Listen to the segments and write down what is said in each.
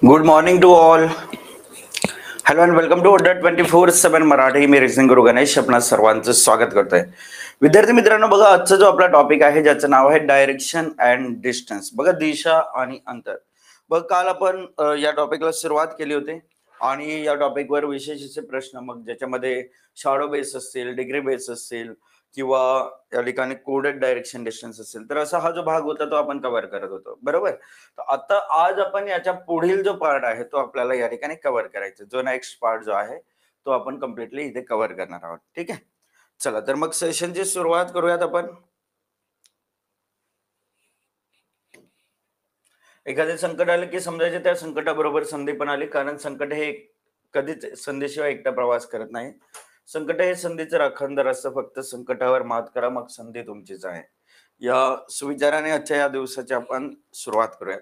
Good morning to all. Hello and welcome to Adda 24/7 Marathi. Me reasoning गुरु गणेश आपणा सर्वांचं स्वागत करतोय. विद्यार्थी मित्रांनो, बघा आजचा जो आपला टॉपिक आहे ज्याचं नाव आहे डायरेक्शन अँड डिस्टन्स. बघा दिशा आणि अंतर. बघ काल आपण या टॉपिकला सुरुवात केली होती आणि या टॉपिकवर विशेष असे प्रश्न मग ज्याच्यामध्ये शॅडो बेस असतील, डिग्री बेस असतील किंवा या ठिकाणी कोडेड डायरेक्शन डिस्टन्स असेल, तर असा हा जो भाग होता तो आपण कव्हर करत होतो. बरोबर. तर आता आज आपण याच्या पुढील जो पार्ट आहे तो आपल्याला या ठिकाणी कव्हर करायचा. जो नेक्स्ट पार्ट जो आहे तो आपण कम्प्लिटली इथे कव्हर करणार आहोत. ठीक आहे. चला तर मग सेशनची सुरुवात करूयात आपण. एखादे संकट आले की समजायचे त्या संकटाबरोबर संधी पण आली, कारण संकट हे कधीच संधीशिवाय एकटा प्रवास करत नाही. संकट हे संधीचं राखणदार असतं. फक्त संकटावर मात करा, मग संधी तुमचीच आहे. या सुविचाराने आजच्या या दिवसाची आपण सुरुवात करूया.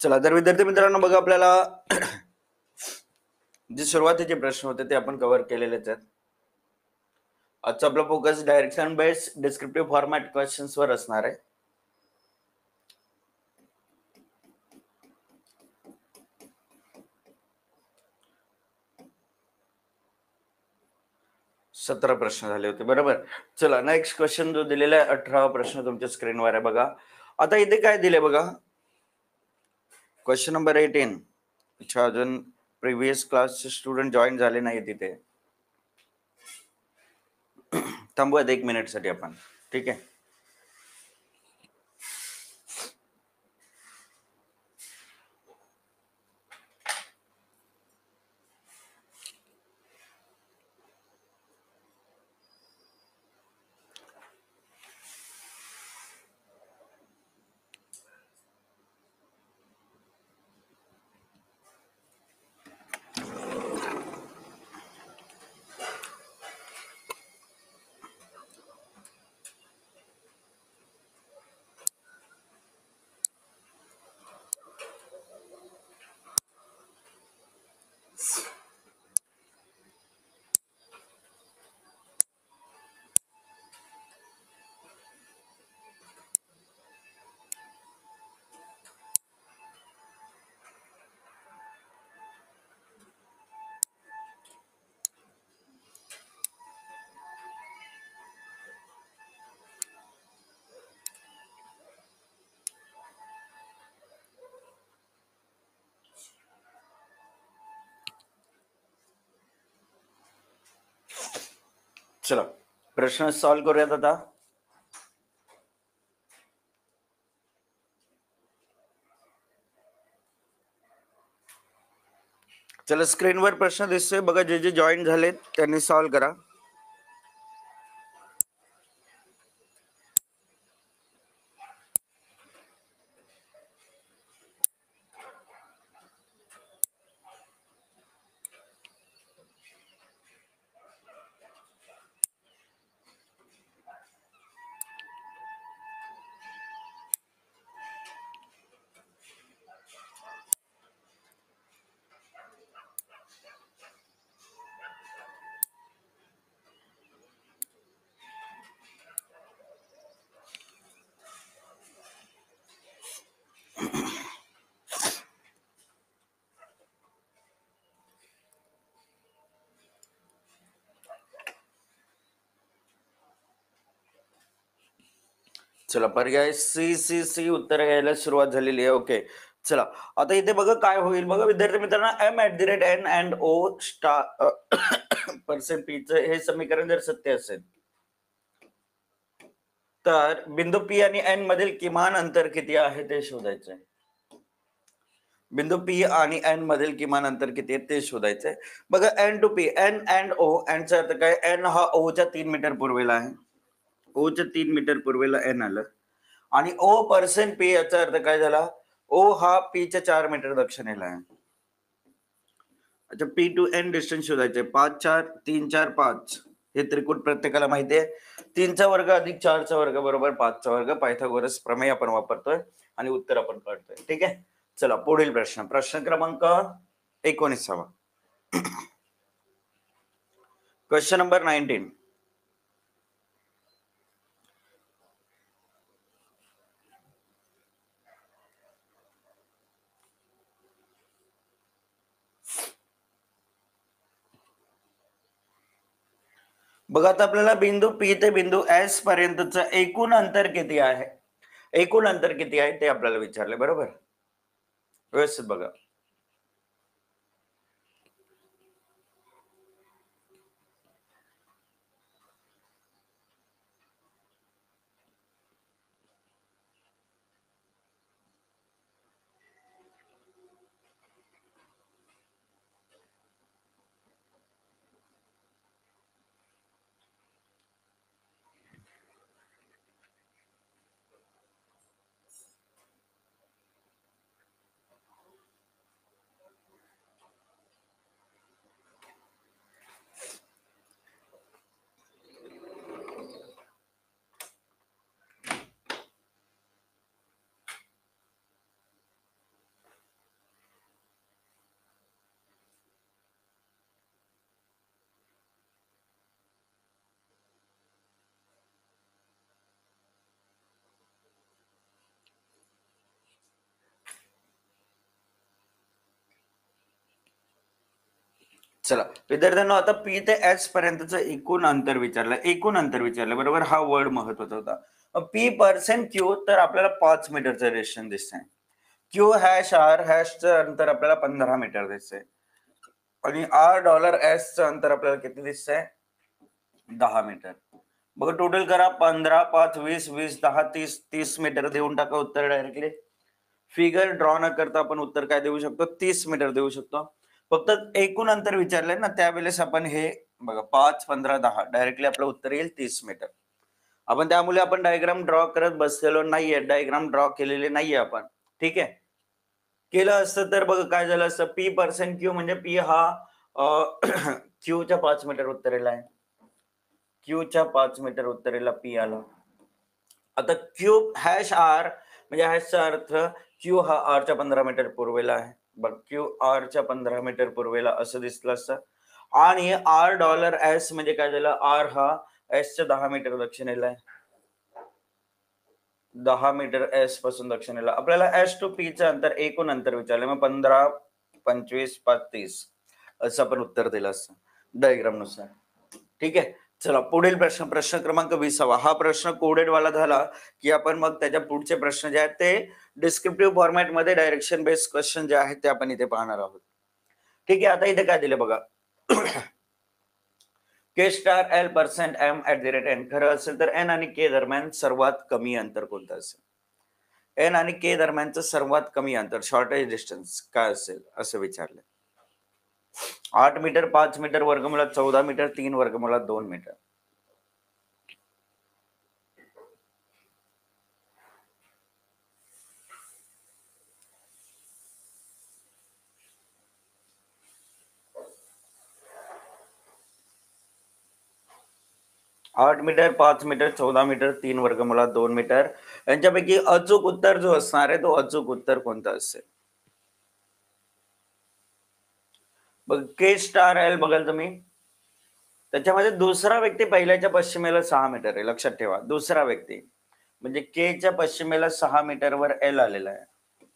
चला तर विद्यार्थी मित्रांनो, बघा आपल्याला जे सुरुवातीचे प्रश्न होते ते आपण कव्हर केलेलेच आहेत. आजचा आपला focus direction based descriptive format questions वर असणार आहे. सतरा प्रश्न झाले होते. बरोबर. चला नेक्स्ट क्वेश्चन जो दिलेला आहे 18वा प्रश्न तुमच्या स्क्रीनवर आहे. बघा आता इथे काय दिले बघा. Question number 18. अच्छा, अजून प्रिव्हियस क्लासचे स्टुडंट जॉईन झाले नाही तिथे. थांबूयात 1 मिनिट साठी आपण. ठीक आहे. चला प्रश्न सॉल्व करूयात आता. चला स्क्रीनवर प्रश्न दिसतोय बघा. जे जे जॉईन झालेत त्यांनी सॉल्व करा. चला पर्याय सी सी सी उत्तर घ्यायला सुरुवात झालेली आहे. ओके. चला आता इथे बघा काय होईल. बघा विद्यार्थी मित्रांनो, m@n and o star percent p चं हे समीकरण जर सत्य असेल तर बिंदू p आणि n मधील किमान अंतर किती आहे ते शोधायचंय. बिंदू p आणि n मधील किमान अंतर किती आहे ते शोधायचंय. बघा n to p, n and o, n चा अर्थ काय. n हा o च्या 3 मीटर पूर्वेला आहे. o च्या 3 मीटर पूर्वेला n आलं आणि o पर्सेंट p याचा अर्थ काय झाला. o हा p च्या 4 मीटर दक्षिणेला आहे. अच्छा, p टू n डिस्टन्स शोधायचे. 5 4 3 4 5 हे त्रिकूट प्रत्येकाला माहिती आहे. 3 चा वर्ग अधिक 4 चा वर्ग बरोबर 5 चा वर्ग. पायथागोरस प्रमेय आपण वापरतोय आणि उत्तर आपण काढतोय. ठीक आहे. चला पुढील प्रश्न. प्रश्न क्रमांक 19. Question number 19. बघा आता आपल्याला बिंदू पी ते बिंदू एस पर्यंतचं एकूण अंतर किती आहे, एकूण अंतर किती आहे ते आपल्याला विचारले, बरोबर. व्यवस्थित बघा. चला विद्यार्थ्यांना आता पी ते एच पर्यंतचं एकूण अंतर विचारलं, एकूण अंतर विचारलं, बरोबर. हा वर्ड महत्वाचा होता. पी पर्सेंट क्यू तर आपल्याला 5 मीटरचं रेशन दिसतंय. क्यू हॅश आर हॅशचं अंतर आपल्याला 15 मीटर दिसतंय आणि आर डॉलर एस चं अंतर आपल्याला किती दिसतंय, 10 मीटर. बघा टोटल करा, 15 5 20 20 10 30 30 मीटर देऊन टाका उत्तर डायरेक्टली. फिगर ड्रॉ न करता आपण उत्तर काय देऊ शकतो, 30 मीटर देऊ शकतो. फक्त एकूण अंतर विचारलंय ना, त्यावेळेस आपण हे बघा 5 15 10 डायरेक्टली आपलं उत्तर येईल 30 मीटर. आपण त्यामुळे आपण डायग्राम ड्रॉ करत बसलेलो नाहीये, डायग्राम ड्रॉ केलेले नाहीये आपण. ठीक आहे. केलं असतं तर बघा काय झालं असतं, पी पर्सेंट क्यू म्हणजे पी हा क्यूच्या 5 मीटर उत्तरेला आहे, क्यूच्या 5 मीटर उत्तरेला पी आला. आता क्यू हॅश आर म्हणजे हॅशचा अर्थ क्यू हा आरच्या 15 मीटर पूर्वेला आहे. बघ क्यू आरच्या 15 मीटर पूर्वेला असं दिसलं असतं. आणि आर डॉलर एस म्हणजे काय झालं, आर हा एसच्या 10 मीटर दक्षिणेला आहे, 10 मीटर एस पासून दक्षिणेला. आपल्याला एस टू पी चं अंतर एकूण अंतर विचारलं, मग 15 25 5 30 असं आपण उत्तर दिलं असतं डायग्राम नुसार. ठीक आहे. चला पुढील प्रश्न, प्रश्न क्रमांक 20. हा प्रश्न कोडेड वाला झाला की आपण मग त्याच्या पुढचे प्रश्न जे आहेत ते डिस्क्रिप्टिव्ह फॉर्मॅट मध्ये डायरेक्शन बेस्ड क्वेश्चन जे आहेत ते आपण इथे पाहणार आहोत. ठीक आहे. आता इथे काय दिलं बघा, K star L percent M at the rate N. खरं असेल तर एन आणि के दरम्यान सर्वात कमी अंतर कोणतं असेल, एन आणि के दरम्यानचं सर्वात कमी अंतर शॉर्टेज डिस्टन्स काय असेल असं विचारलं. 8 मीटर 5 मीटर वर्गमुळात 14 मीटर 3 वर्गमुळात 2 मीटर. 8 मीटर 5 मीटर 14 मीटर 3 वर्गमुळात 2 मीटर. यांच्यापैकी अचूक उत्तर जो असणार आहे तो अचूक उत्तर कोणता असेल. बघ के स्टार एल बघाल तुम्ही, त्याच्यामध्ये दुसरा व्यक्ती पहिल्याच्या पश्चिमेला 6 मीटर आहे, लक्षात ठेवा. दुसरा व्यक्ती म्हणजे के च्या पश्चिमेला 6 मीटरवर एल आलेला आहे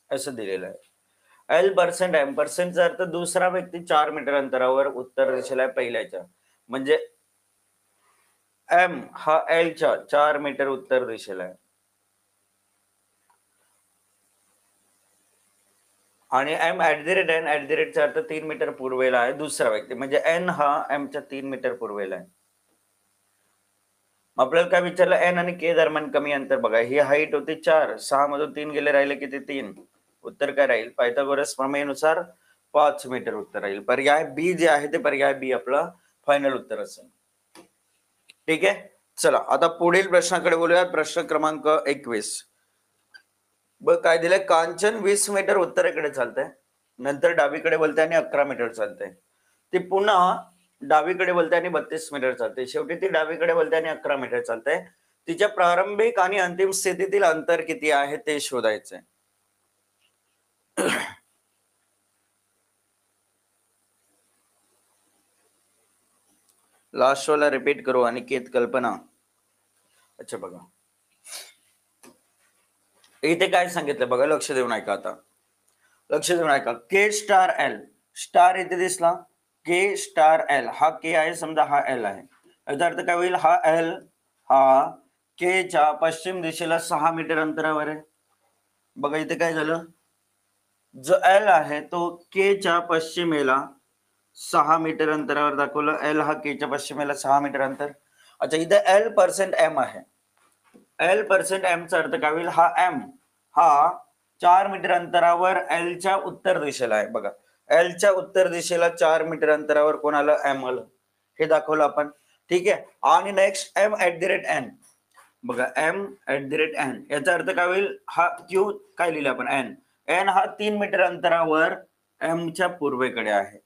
असं दिलेलं आहे. एल पर्सेंट एम, पर्सेंटचा अर्थ दुसरा व्यक्ती 4 मीटर अंतरावर उत्तर दिशेला आहे पहिल्याच्या, म्हणजे एम हा एलच्या 4 मीटर उत्तर दिशेला आहे आणि M at the rate N, at the रेटचा अर्थ 3 मीटर पूर्वेला आहे दुसरा व्यक्ती, म्हणजे एन हा एमच्या 3 मीटर पूर्वेला आहे. आपल्याला काय विचारलं, एन आणि के दरम्यान कमी अंतर बघा. ही हाईट होती 4, 6 मधून 3 गेले, राहिले किती 3. उत्तर काय राहील, पायथागोरस प्रमेयनुसार 5 मीटर उत्तर राहील. पर्याय बी जे आहे ते पर्याय बी आपलं फायनल उत्तर असेल. ठीक आहे. चला आता पुढील प्रश्नाकडे बोलूया. प्रश्न क्रमांक 21. बघ काय दिलंय, कांचन 20 मीटर उत्तरेकडे चालतंय, नंतर डावीकडे बोलते आणि 11 मीटर चालते. ती पुन्हा डावीकडे बोलते आणि 32 मीटर चालते. शेवटी ती डावीकडे बोलते आणि 11 मीटर चालते. तिच्या प्रारंभिक आणि अंतिम स्थितीतील अंतर किती आहे ते शोधायचंय. लास्ट वाला रिपीट करू, अनिकेत कल्पना. अच्छा बघा इथे काय सांगितलं बघा, लक्ष देऊन ऐका. आता लक्ष देऊन ऐका. के स्टार एल, स्टार इथे दिसला, के स्टार एल, हा के आहे समजा, हा एल आहे, याचा अर्थ काय होईल, हा एल हा के च्या पश्चिम दिशेला 6 मीटर अंतरावर आहे. बघा इथे काय झालं, जो एल आहे तो के च्या पश्चिमेला 6 मीटर अंतरावर दाखवलं. एल हा के च्या पश्चिमेला 6 मीटर अंतर. अच्छा, इथे एल पर्सेंट एम आहे. एल पर्सेंट एम चा अर्थ काय होईल, हा एम हा 4 मीटर अंतरावर एल च्या उत्तर दिशेला आहे. बघा, एल च्या उत्तर दिशेला 4 मीटर अंतरावर कोण आलं, एम आलं, हे दाखवलं आपण. ठीक आहे. आणि next M at the rate N. बघा, M at the rate N याचा अर्थ काय होईल, हा क्यू काय लिहिलं आपण, एन. एन हा 3 मीटर अंतरावर एम च्या पूर्वेकडे आहे.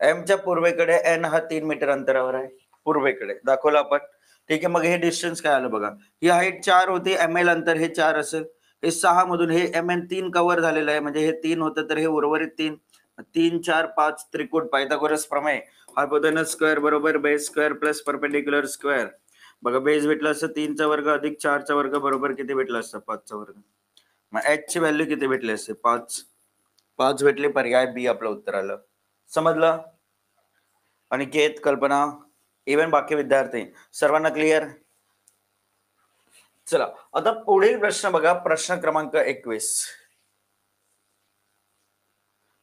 एम च्या पूर्वेकडे एन हा 3 मीटर अंतरावर आहे, पूर्वेकडे दाखवलं आपण. ठीक आहे. मग हे डिस्टन्स काय आलं बघा, ही हाईट 4 होती, एम एल अंतर हे 4 असेल, हे 6 मधून हे एम एन 3 कव्हर झालेलं आहे, म्हणजे हे 3 होतं, तर हे उर्वरित 3, 3 4 5 त्रिकोण पायथागोरस प्रमेय, हायपोतेनस स्क्वेअर बरोबर base square plus perpendicular square. बघा, बेस भेटला असतं 3 चा वर्ग अधिक 4 चा वर्ग बरोबर किती भेटलं असतं, 5 चा वर्ग. मग एच ची व्हॅल्यू किती भेटली असते, 5. 5 भेटले, पर्याय बी आपलं उत्तर आलं. समजलं? अनिकेत, कल्पना, इवन बाकी विद्यार्थी सर्वांना क्लिअर? चला, आता पुढील प्रश्न बघा, प्रश्न क्रमांक 21.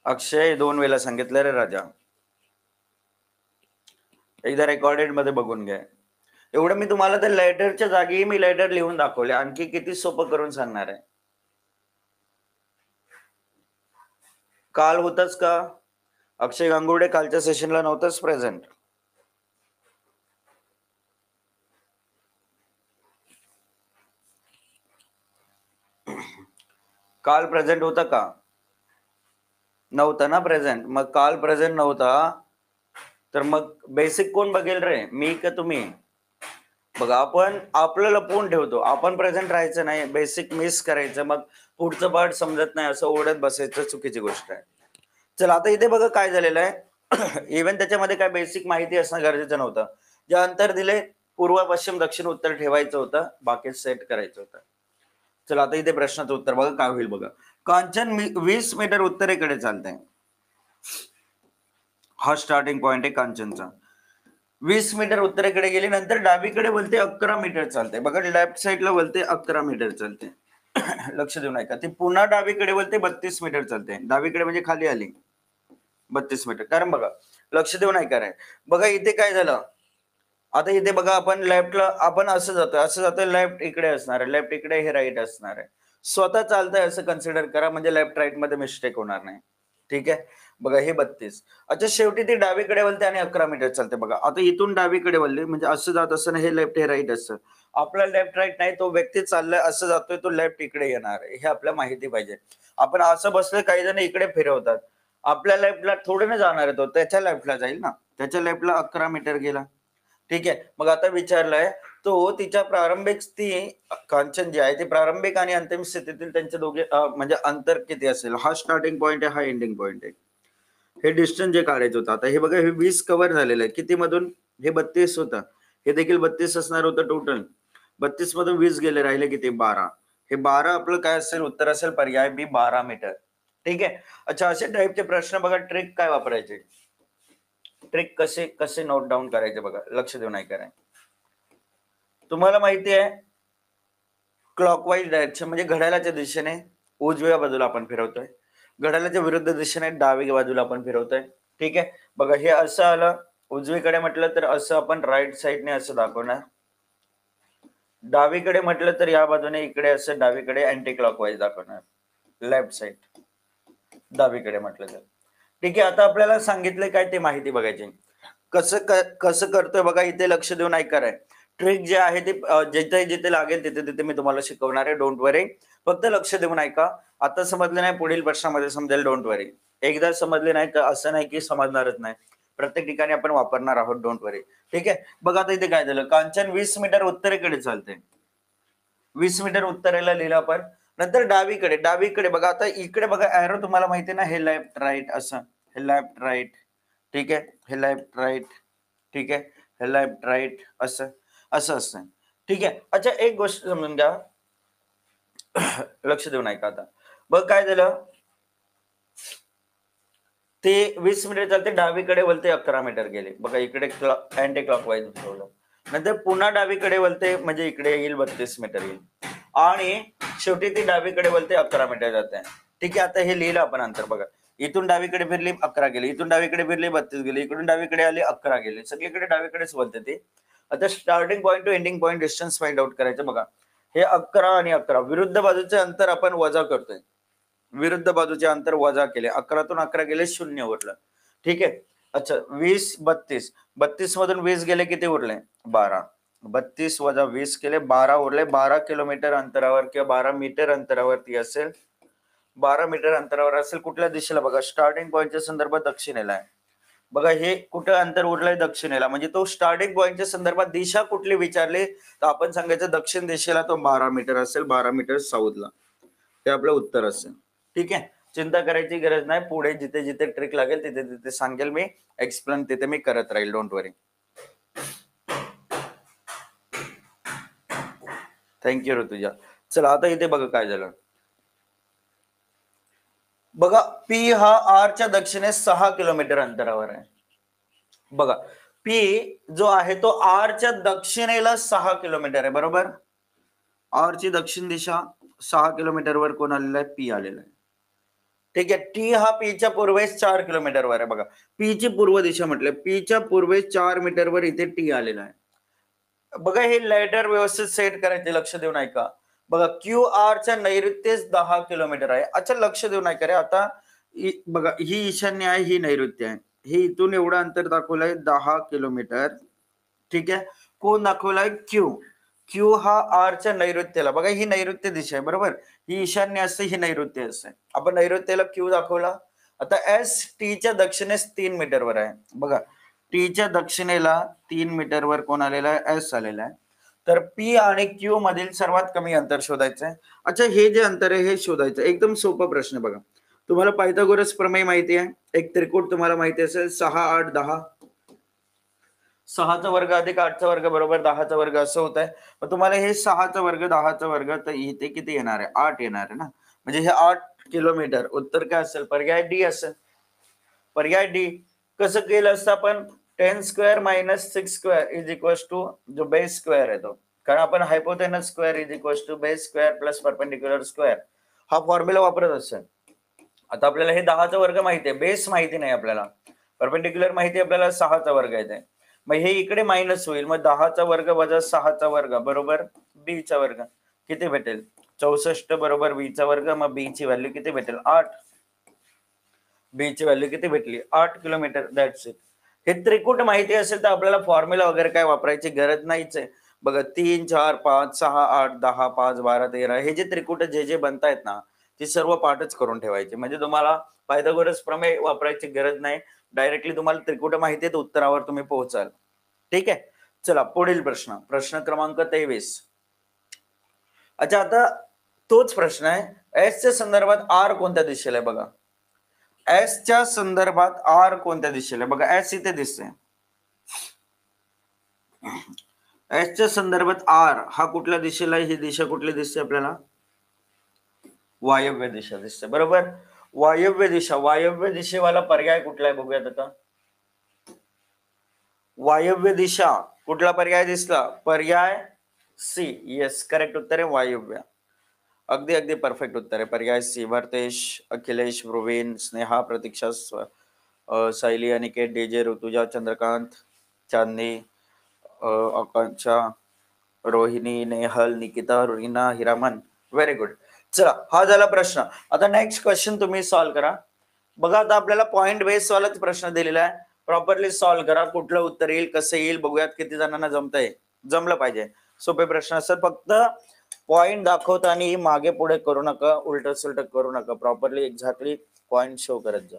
अक्षय 2 वेळा सांगितलं रे राजा, एकदा रेकॉर्डेड मध्ये बघून घ्या. एवढं मी तुम्हाला त्या लेटरच्या जागी मी लेटर लिहून दाखवले, आणखी किती सोपं करून सांगणार आहे. काल होतच का अक्षय गांगुर्डे, कालच्या सेशनला नव्हतंच प्रेझेंट? काल प्रेझेंट होता का, नव्हता ना प्रेझेंट? मग काल प्रेझेंट नव्हता तर मग बेसिक कोण बघेल रे, मी का तुम्ही? बघा, आपण आपलं लपवून ठेवतो, आपण प्रेझेंट राहायचं नाही, बेसिक मिस करायचं, मग पुढचं पार्ट समजत नाही असं ओढत बसायचं, चुकीची गोष्ट आहे. चला, आता इथे बघा काय झालेलं आहे. इव्हन त्याच्यामध्ये काय बेसिक माहिती असणं गरजेचं नव्हतं. जे अंतर दिले, पूर्व पश्चिम दक्षिण उत्तर ठेवायचं होतं, बाकी सेट करायचं होतं. चला, आता इथे प्रश्नाचं उत्तर बघा काय होईल. बघा, कांचन 20 मीटर उत्तरेकडे चालते, हा स्टार्टिंग पॉइंट आहे कांचनचा. 20 मीटर उत्तरेकडे गेली, नंतर डावीकडे बोलते 11 मीटर चालते. बघा, लेफ्ट साईडला बोलते 11 मीटर चालते. लक्ष देऊन ऐका, ती पुन्हा डावीकडे बोलते 32 मीटर चालते. डावीकडे म्हणजे खाली आली 32 मीटर. कारण बघा, लक्ष देऊन ऐका रे, बघा इथे काय झालं, आता इथे बघा, आपण लेफ्टला आपण असं जातोय, लेफ्ट इकडे असणार आहे, लेफ्ट इकडे, हे राईट असणार आहे. स्वतः चालतंय असं कन्सिडर करा, म्हणजे लेफ्ट राईट मध्ये मिस्टेक होणार नाही. ठीक आहे. बघा, हे 32. अच्छा, शेवटी ती डावीकडे वळते आणि 11 मीटर चालते. बघा, आता इथून डावीकडे वळली म्हणजे असं जात असताना हे लेफ्ट हे राईट असतं. आपला लेफ्ट राईट नाही, तो व्यक्ती चाललाय असं जातोय, तो लेफ्ट इकडे येणार आहे, हे आपल्याला माहिती पाहिजे. आपण असं बसलोय, काही जण इकडे फिरवतात, आपल्या लेफ्टला थोडे ना जाणार आहे, तो त्याच्या लेफ्टला जाईल ना, त्याच्या लेफ्टला 11 मीटर गेला. ठीक आहे. मग आता विचारलंय, तो तिच्या प्रारंभिक, ती कांचन जी आहे ती प्रारंभिक आणि अंतिम स्थितीतील त्यांचे दोघे म्हणजे अंतर किती असेल, हा स्टार्टिंग पॉइंट आहे, हा एंडिंग पॉइंट आहे. हे डिस्टन्स जे काढायचं होतं, आता हे बघा, हे 20 कव्हर झालेलं आहे, किती मधून, हे 32 होतं, हे देखील 32 असणार होतं टोटल. 32 मधून 20 गेले, राहिले किती, 12. हे 12 आपलं काय असेल, उत्तर असेल पर्याय बी, 12 मीटर. ठीक आहे. अच्छा, असे टाईपचे प्रश्न बघा, ट्रिक काय वापरायचे, ट्रिक कसे कसे नोट डाऊन करायचे बघा, लक्ष देऊन ऐका. तुम्हाला माहिती आहे, क्लॉकवाईज डायरेक्शन म्हणजे घड्याळाच्या दिशेने उजव्या बाजूला आपण फिरवतोय, घड्याळाच्या विरुद्ध दिशेने डावी बाजूला आपण फिरवतोय. ठीक आहे. बघा, हे असं आलं उजवीकडे म्हटलं तर असं आपण राईट साईडने असं दाखवणार, डावीकडे म्हटलं तर या बाजूने इकडे असं डावीकडे अँटी क्लॉकवाईज दाखवणार, लेफ्ट साईड डावीकडे म्हटलं तर. ठीक आहे. आता आपल्याला सांगितलं काय ते माहिती बघायची, कसं करतोय बघा, इथे लक्ष देऊन ऐका. ट्रिक जे आहे ते जिथे जिथे लागेल तिथे तिथे मी तुम्हाला शिकवणार आहे, डोंट वरी. फक्त लक्ष देऊन ऐका. आता समजलं नाही, पुढील प्रश्नामध्ये समजेल, डोंट वरी. एकदा समजले नाही तर असं नाही की समजणारच नाही, प्रत्येक ठिकाणी आपण वापरणार आहोत, डोंट वरी. ठीक आहे. बघा, आता इथे काय झालं, कांचन 20 मीटर उत्तरेकडे चालते, 20 मीटर उत्तरेला लिहिलं आपण. नंतर डावीकडे, डावीकडे बघा, आता इकडे बघा एरो तुम्हाला माहिती आहे ना, हे लेफ्ट राईट असं, हे लेफ्ट राईट. ठीक आहे. हे लेफ्ट राईट. ठीक आहे. हे लेफ्ट राईट असं असं असतं. ठीक आहे. अच्छा, एक गोष्ट समजून घ्या, लक्ष देऊन ऐका. आता बघ काय झालं, ते 20 मीटर चालते, डावीकडे वळते 11 मीटर गेले. बघा इकडे अँटी क्लॉकवाईज ठेवलं. नंतर पुन्हा डावीकडे वळते, म्हणजे इकडे येईल 32 मीटर येईल, आणि शेवटी ती डावीकडे वळते 11 मीटर जाते. ठीक आहे, आता हे लिहिलं आपण अंतर. बघा इथून डावीकडे फिरली 11 गेले, इथून डावीकडे फिरली 32 गेले, इकडून डावीकडे आले 11 गेले, सगळीकडे डावीकडेच वळते ते. आता starting point two ending point distance find out करायचं. बघा हे 11 आणि 11 विरुद्ध बाजूचे अंतर आपण वजा करतोय. विरुद्ध बाजूचे अंतर वजा केले, 11तून 11 गेले, 0 उरलं. ठीक आहे. अच्छा 20 32, 32 मधून 20 गेले, किती उरले? 12. 32 वजा 20 केले, 12 उरले. 12 किलोमीटर अंतरावर किंवा 12 मीटर अंतरावरती असेल. 12 मीटर अंतरावर असेल. कुठल्या दिशेला? बघा स्टार्टिंग पॉईंटच्या संदर्भात दक्षिणेला आहे. बघा हे कुठं अंतर उरलंय? दक्षिणेला. म्हणजे तो स्टार्टिंग पॉईंटच्या संदर्भात दिशा कुठली विचारली तर आपण सांगायचं दक्षिण दिशेला तो 12 मीटर असेल, 12 मीटर साऊथला. ते आपलं उत्तर असेल. ठीक आहे, चिंता करायची गरज नाही. पुढे जिथे जिथे ट्रिक लागेल तिथे तिथे सांगेल मी, एक्सप्लेन तिथे मी करत राहील. Don't worry. थँक्यू ऋतुजा. चला आता इथे बघा काय झालं. बघा पी हा आरच्या दक्षिणे 6 किलोमीटर अंतरावर आहे. बघा पी जो आहे तो आरच्या दक्षिणेला 6 किलोमीटर आहे, बरोबर. आरची दक्षिण दिशा 6 किलोमीटरवर कोण आलेला आहे? पी आलेला आहे. ठीक आहे. टी हा पीच्या पूर्वेस 4 किलोमीटरवर आहे. बघा पीची पूर्व दिशा म्हटलं, पीच्या पूर्वेस 4 मीटरवर इथे टी आलेला आहे. बघा हे लेटर व्यवस्थित सेट करायचे, लक्ष देऊन ऐका. बघा क्यू आरच्या नैऋत्येस 10 किलोमीटर आहे. अच्छा लक्ष देऊन ऐका रे. आता बघा ही ईशान्य आहे, ही नैऋत्य आहे. हे इथून एवढं अंतर दाखवलंय 10 किलोमीटर. ठीक आहे. कोण दाखवलाय? क्यू. क्यू हा आरच्या नैऋत्येला. बघा ही नैऋत्य दिशा आहे, बरोबर. ही ईशान्य असते, ही नैऋत्य असते. आपण नैऋत्येला क्यू दाखवला. आता एस टीच्या दक्षिणेस 3 मीटरवर आहे. बघा टीच्या दक्षिणेला 3 मीटरवर कोण आलेला आहे? एस आलेला आहे. तर पी आणि क्यू मधील सर्वात कमी अंतर शोधायचं आहे. अच्छा हे जे अंतर आहे हे शोधायचं. एकदम सोपा प्रश्न. बघा तुम्हाला पायथागोरस प्रमेय माहिती आहे. एक त्रिकोण तुम्हाला माहिती असेल, 6 8 10. 6चा वर्ग अधिक 8चा वर्ग बरोबर 10चा वर्ग असं होत आहे. मग तुम्हाला हे 6चा वर्ग 10चा वर्ग, तर इथे किती येणार आहे? 8 येणार आहे ना. म्हणजे हे 8 किलोमीटर. उत्तर काय असेल? पर्याय डी असेल. पर्याय डी. कसं केलं असतं आपण? 10 square minus 6 square is equal to जो बेस स्क्वेअर आहे तो, कारण आपण hypotenuse square is equal to base square plus perpendicular square हा फॉर्म्युला वापरत असेल. आता आपल्याला हे 10चा वर्ग माहिती आहे, बेस माहिती नाही आपल्याला. परपेंडिक्युलर माहिती आपल्याला 6चा वर्ग येते. मग हे इकडे मायनस होईल. मग 10चा वर्ग वजा 6चा वर्ग बरोबर बी चा वर्ग. किती भेटेल? 64 बरोबर बी चा वर्ग. मग बी ची व्हॅल्यू किती भेटेल? 8. बी ची व्हॅल्यू किती भेटली? 8 किलोमीटर. That's it. हे त्रिकूट माहिती असेल तर आपल्याला फॉर्म्युला वगैरे काय वापरायची गरज नाहीच आहे. बघा 3 4 5 6 8 10 5 12 13 हे जे त्रिकूट जे जे बनतायत ना ते सर्व पाठच करून ठेवायचे. म्हणजे तुम्हाला पायथागोरस प्रमेय वापरायची गरज नाही. डायरेक्टली तुम्हाला त्रिकूट माहिती आहे तर उत्तरावर तुम्ही पोहोचाल. ठीक आहे. चला पुढील प्रश्न. प्रश्न क्रमांक 23. अच्छा आता तोच प्रश्न आहे. एस च्या संदर्भात आर कोणत्या दिशेला आहे? बघा एस च्या संदर्भात आर कोणत्या दिशेला आहे? बघा एस इथे दिसते. एस च्या संदर्भात आर हा कुठल्या दिशेला आहे? ही दिशा कुठली दिसते आपल्याला? वायव्य दिशा दिसते, बरोबर. वायव्य दिशा. वायव्य दिशेवाला पर्याय कुठला आहे बघूयात आता. वायव्य दिशा कुठला पर्याय दिसला? पर्याय सी. येस करेक्ट उत्तर आहे वायव्य. अगदी अगदी परफेक्ट उत्तर आहे. पर्याय C. Bharatesh, Akhilesh, Praveen, Sneha, Pratiksha, Sayali, Aniket, DJ, Rutuja, Chandrakant, Chandni, Akanksha, Rohini, Nehal, Nikita, Reena, Hiraman. Very good. चला हा झाला प्रश्न. आता नेक्स्ट क्वेश्चन तुम्ही सॉल्व्ह करा. बघा आता आपल्याला पॉइंट बेस वालाच प्रश्न दिलेला आहे. प्रॉपरली सॉल्व्ह करा. कुठलं उत्तर येईल, कसं येईल बघूयात. किती जणांना जमतंय? जमलं पाहिजे. सोपे प्रश्न असतात. फक्त पॉइंट दाखवताना मागे पुढे करू नका, उलट सुलट करू नका. प्रॉपरली एक्झॅक्टली पॉइंट शो करत जा.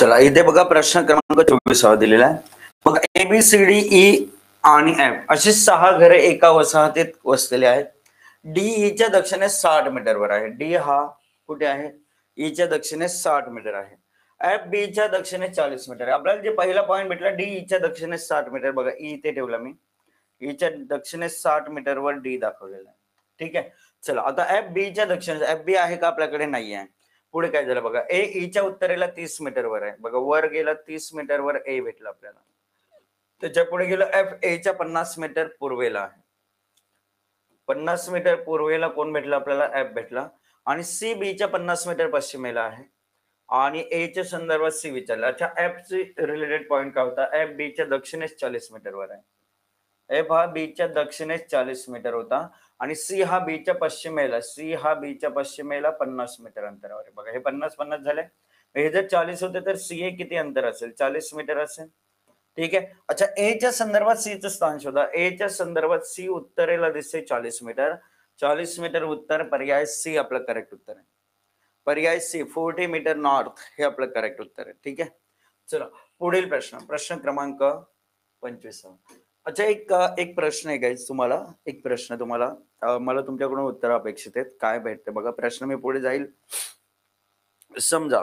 चला इथे बघा प्रश्न क्रमांक 24 दिलेला आहे. बघा ABCDE आणि F अशी 6 घरे एका वसाहतीत वसलेली आहेत. DE च्या दक्षिणे 60 मीटरवर आहे. डी हा कुठे आहे? E च्या दक्षिणे 60 मीटर आहे. FB च्या दक्षिणे 40 मीटर आहे. आपल्याला जे पहिला पॉईंट भेटला DE च्या दक्षिणे 60 मीटर, बघा E इथे ठेवला मी. E च्या दक्षिणे 60 मीटरवर D दाखवलेला आहे. ठीक आहे. चला आता FB च्या दक्षिणे, FB आहे का आपल्याकडे? नाही आहे. पुढे काय झालं बघा, E च्या उत्तरेला 30 मीटरवर आहे. बघा वर गेला 30 मीटरवर A भेटला आपल्याला. त्याच्या पुढे गेलं FA च्या 50 मीटर पूर्वेला आहे. 50 मीटर पूर्वेला कोण भेटला आपल्याला? F भेटला. आणि CB च्या 50 मीटर पश्चिमेला आहे. आणि A च्या संदर्भात C विचारला. अच्छा, F ची रिलेटेड पॉइंट काय होता? FB च्या दक्षिणेस 40 मीटरवर आहे. F हा B च्या दक्षिणेस 40 मीटर होता आणि C हा B च्या पश्चिमेला, C हा B च्या पश्चिमेला 50 मीटर अंतरावर आहे. बघा हे 50-50 झाले. हे जर 40 होते तर CA किती अंतर असेल? 40 मीटर असेल. ठीक आहे. अच्छा, A च्या संदर्भात C चं स्थान शोधा. A च्या संदर्भात C उत्तरेला दिसते 40 मीटर. 40 मीटर उत्तर, पर्याय C आपलं करेक्ट उत्तर आहे. पर्याय C 40 मीटर नॉर्थ हे आपलं करेक्ट उत्तर आहे. ठीक आहे. चला पुढील प्रश्न, प्रश्न क्रमांक 25. अच्छा, एक प्रश्न आहे गाइस तुम्हाला, एक प्रश्न तुम्हाला, मला तुमच्याकडून उत्तर अपेक्षित आहेत. काय भेटते बघा, प्रश्न मी पुढे जाईल. समजा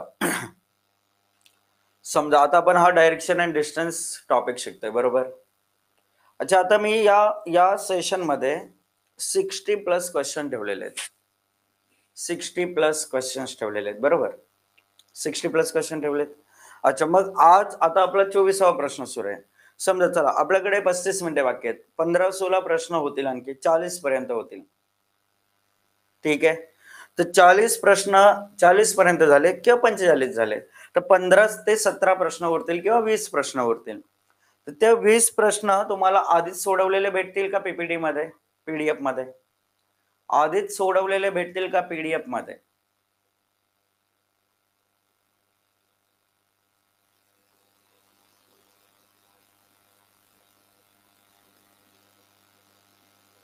समजा आता आपण हा डायरेक्शन अँड डिस्टन्स टॉपिक शिकतोय, बरोबर? अच्छा, आता मी या सेशन मध्ये 60+ क्वेश्चन ठेवलेले आहेत. 60+ क्वेश्चन्स ठेवलेले आहेत, बरोबर? 60+ क्वेश्चन ठेवलेत. अच्छा, मग आज आता आपला 24वा प्रश्न सुरू आहे. समजा चला आपल्याकडे 35 मिनिटे बाकी आहेत. 15-16 प्रश्न होतील, आणखी 40 पर्यंत होतील. ठीक आहे. तर 40 प्रश्न 40 पर्यंत झाले किंवा 45 झाले तर 15 ते 17 प्रश्न उरतील किंवा 20 प्रश्न उरतील. तर त्या 20 प्रश्न तुम्हाला आधीच सोडवलेले भेटतील का PPT मध्ये, PDF मध्ये? आधीच सोडवलेले भेटतील का PDF मध्ये?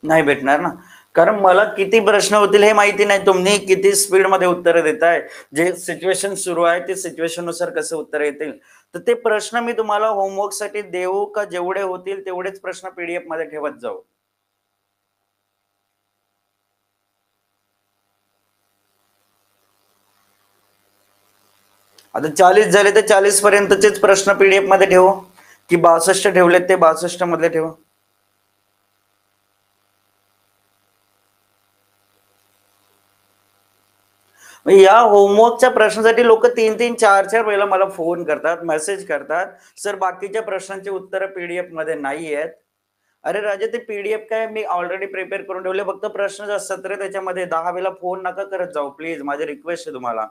नाही भेटणार ना, कारण मला किती प्रश्न होतील हे माहिती नाही. तुम्ही किती स्पीड मध्ये उत्तर देताय, जे सिच्युएशन सुरू आहे ते सिच्युएशन नुसार कसं उत्तर येतील. तर ते प्रश्न मी तुम्हाला होमवर्क साठी देऊ का जेवढे होतील तेवढेच प्रश्न PDF मध्ये ठेवत जाऊ? आता 40 झाले तर 40 पर्यंतचेच प्रश्न PDF मध्ये ठेवू की 62 ठेवलेत ते 62 मधले ठेवू? या होमवर्कच्या प्रश्नासाठी लोक 3-3, 4-4 वेळेला मला फोन करतात, मेसेज करतात, सर बाकीच्या प्रश्नांची उत्तर PDF मध्ये नाही आहेत. अरे राजा, ते PDF काय मी ऑलरेडी प्रिपेअर करून ठेवले, फक्त प्रश्न असतात रे त्याच्यामध्ये. 10 वेळेला फोन नका करत जाऊ प्लीज, माझी रिक्वेस्ट आहे तुम्हाला.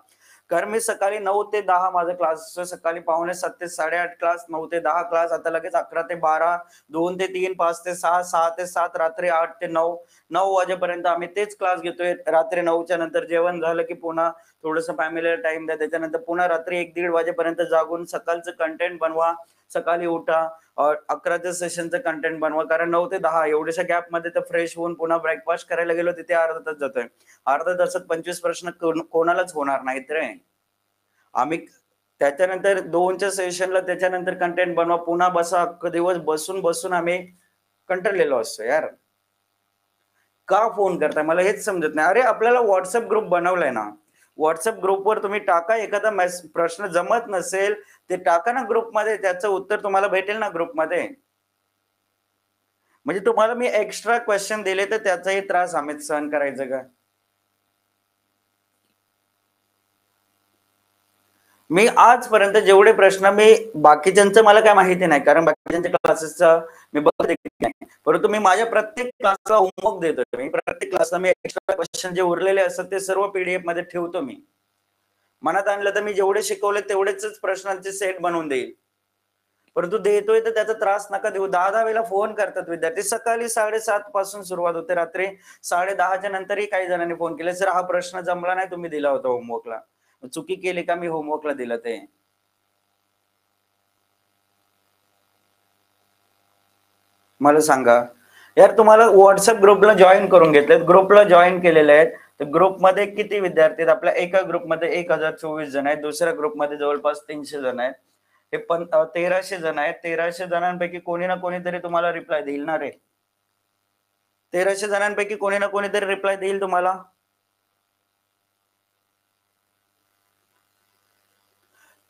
कारण मी सकाळी 9 ते 10 माझा क्लास, सकाळी 7:45 ते 8:30 क्लास, 9 ते 10 क्लास, आता लगेच 11 ते 12, 2 ते 3, 5 ते 6, 6 ते 7, रात्री 8 ते 9, 9 वाजेपर्यंत आम्ही तेच क्लास घेतोय. रात्री 9च्या नंतर जेवण झालं की पुन्हा थोडस फॅमिलीला टाइम द्या, त्याच्यानंतर पुन्हा रात्री 1-1:30 वाजेपर्यंत जागून सकाळचं कंटेंट बनवा, सकाळी उठा, 11च्या सेशनचं कंटेंट बनवा. कारण 9 ते 10 एवढ्याशा गॅप मध्ये तर फ्रेश होऊन पुन्हा ब्रेकफास्ट करायला गेलो तिथे अर्धा तास जातोय. अर्धा तासात 25 प्रश्न कोणालाच होणार नाहीत रे. आम्ही त्याच्यानंतर 2च्या सेशनला त्याच्यानंतर कंटेंट बनवा, पुन्हा बसा, अख्खा दिवस बसून बसून आम्ही कंटाळलेलो असतो यार. का फोन करताय मला हेच समजत नाही. अरे आपल्याला व्हॉट्सअप ग्रुप बनवलाय ना, व्हॉट्सअप ग्रुपवर तुम्ही टाका, एखादा प्रश्न जमत नसेल ते टाका ना ग्रुपमध्ये, त्याचं उत्तर तुम्हाला भेटेल ना ग्रुपमध्ये. म्हणजे तुम्हाला मी एक्स्ट्रा क्वेश्चन दिले तर त्याचाही त्रास आम्ही सहन करायचं का? मी आजपर्यंत जेवढे प्रश्न, मी बाकीच्यांचं मला काय माहिती नाही, कारण बाकीच्यांच्या क्लासेसचा मी बघते नाही, परंतु मी माझ्या प्रत्येक क्लासला होमवर्क देतो. मी प्रत्येक क्लासला मी एक्स्ट्रा क्वेश्चन जे उरलेले असतात ते सर्व PDF मध्ये ठेवतो. मी मनात आणलं तर मी जेवढे शिकवले तेवढेच प्रश्नांचे सेट बनवून देईल, परंतु देतोय तर त्याचा त्रास नका देऊ. 10-10 वेळेला फोन करतात विद्यार्थी. सकाळी 7:30 पासून सुरुवात होते, रात्री 10:30च्या नंतरही काही जणांनी फोन केले, सर हा प्रश्न जमला नाही, तुम्ही दिला होता होमवर्कला. चुकी केली का मी होमवर्कला दिलं ते? मला सांगा यार. तुम्हाला व्हॉट्सअप ग्रुपला जॉईन करून घेतलेत, ग्रुपला जॉईन केलेले आहेत, ग्रुपमध्ये किती विद्यार्थी आहेत? आपल्या एका ग्रुपमध्ये 1024 जण आहेत, दुसऱ्या ग्रुपमध्ये जवळपास 300 जण आहेत. हे पण 1300 जण आहेत. 1300 जणांपैकी कोणी ना कोणीतरी तुम्हाला रिप्लाय देईल ना रे. 1300 जणांपैकी कोणी ना कोणीतरी रिप्लाय देईल तुम्हाला.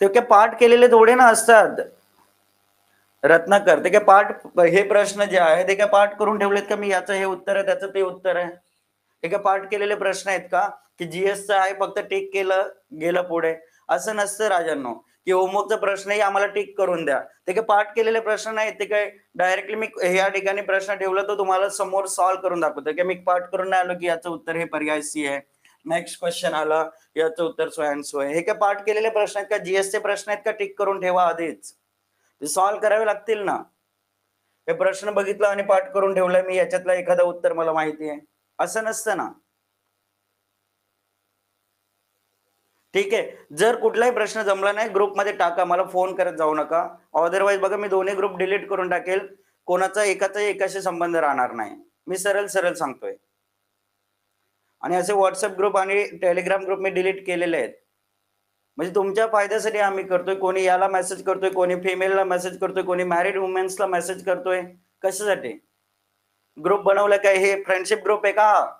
ते काय पाठ केलेले थोडे ना असतात रत्नाकर. ते काय पाठ, हे प्रश्न जे आहे ते काय पाठ करून ठेवलेत का मी, याचं हे उत्तर आहे त्याचं ते उत्तर आहे? हे काय पाठ केलेले प्रश्न आहेत का की जीएसचं आहे फक्त टिक केलं गेलं पुढे? असं नसतं राजांनो, की होमवर्कचा प्रश्नही आम्हाला टिक करून द्या. ते काय पाठ केलेले प्रश्न नाहीत. ते काय डायरेक्टली मी या ठिकाणी प्रश्न ठेवला तर तुम्हाला समोर सॉल्व्ह करून दाखवतो, की मी पाठ करून नाही आलो की याचं उत्तर हे पर्याय सी आहे, नेक्स्ट क्वेश्चन आला याचं उत्तर सो अँड सो आहे. हे काय पाठ केलेले प्रश्न आहेत का? जीएसचे प्रश्न आहेत का? टिक करून ठेवा आधीच, ते सॉल्व्ह करावे लागतील ना. हे प्रश्न बघितलं आणि पाठ करून ठेवलंय मी, याच्यातलं एखादं उत्तर मला माहिती आहे, असं नसतं ना. ठीक आहे, जर कुठलाही प्रश्न जमला नाही ग्रुपमध्ये टाका, मला फोन करत जाऊ नका. अदरवाईज बघा मी दोन्ही ग्रुप डिलीट करून टाकेल, कोणाचा एकाचा एकाशी संबंध राहणार नाही. मी सरळ सरळ सांगतोय. आणि असे व्हॉट्सअप ग्रुप आणि टेलिग्राम ग्रुप मी डिलीट केलेले आहेत. म्हणजे तुमच्या फायद्यासाठी आम्ही करतोय. कोणी याला मेसेज करतोय, कोणी फिमेलला मेसेज करतोय, कोणी मॅरिड वुमेन्सला मेसेज करतोय. कशासाठी ग्रुप बनवला? काय हे फ्रेंडशिप ग्रुप आहे का?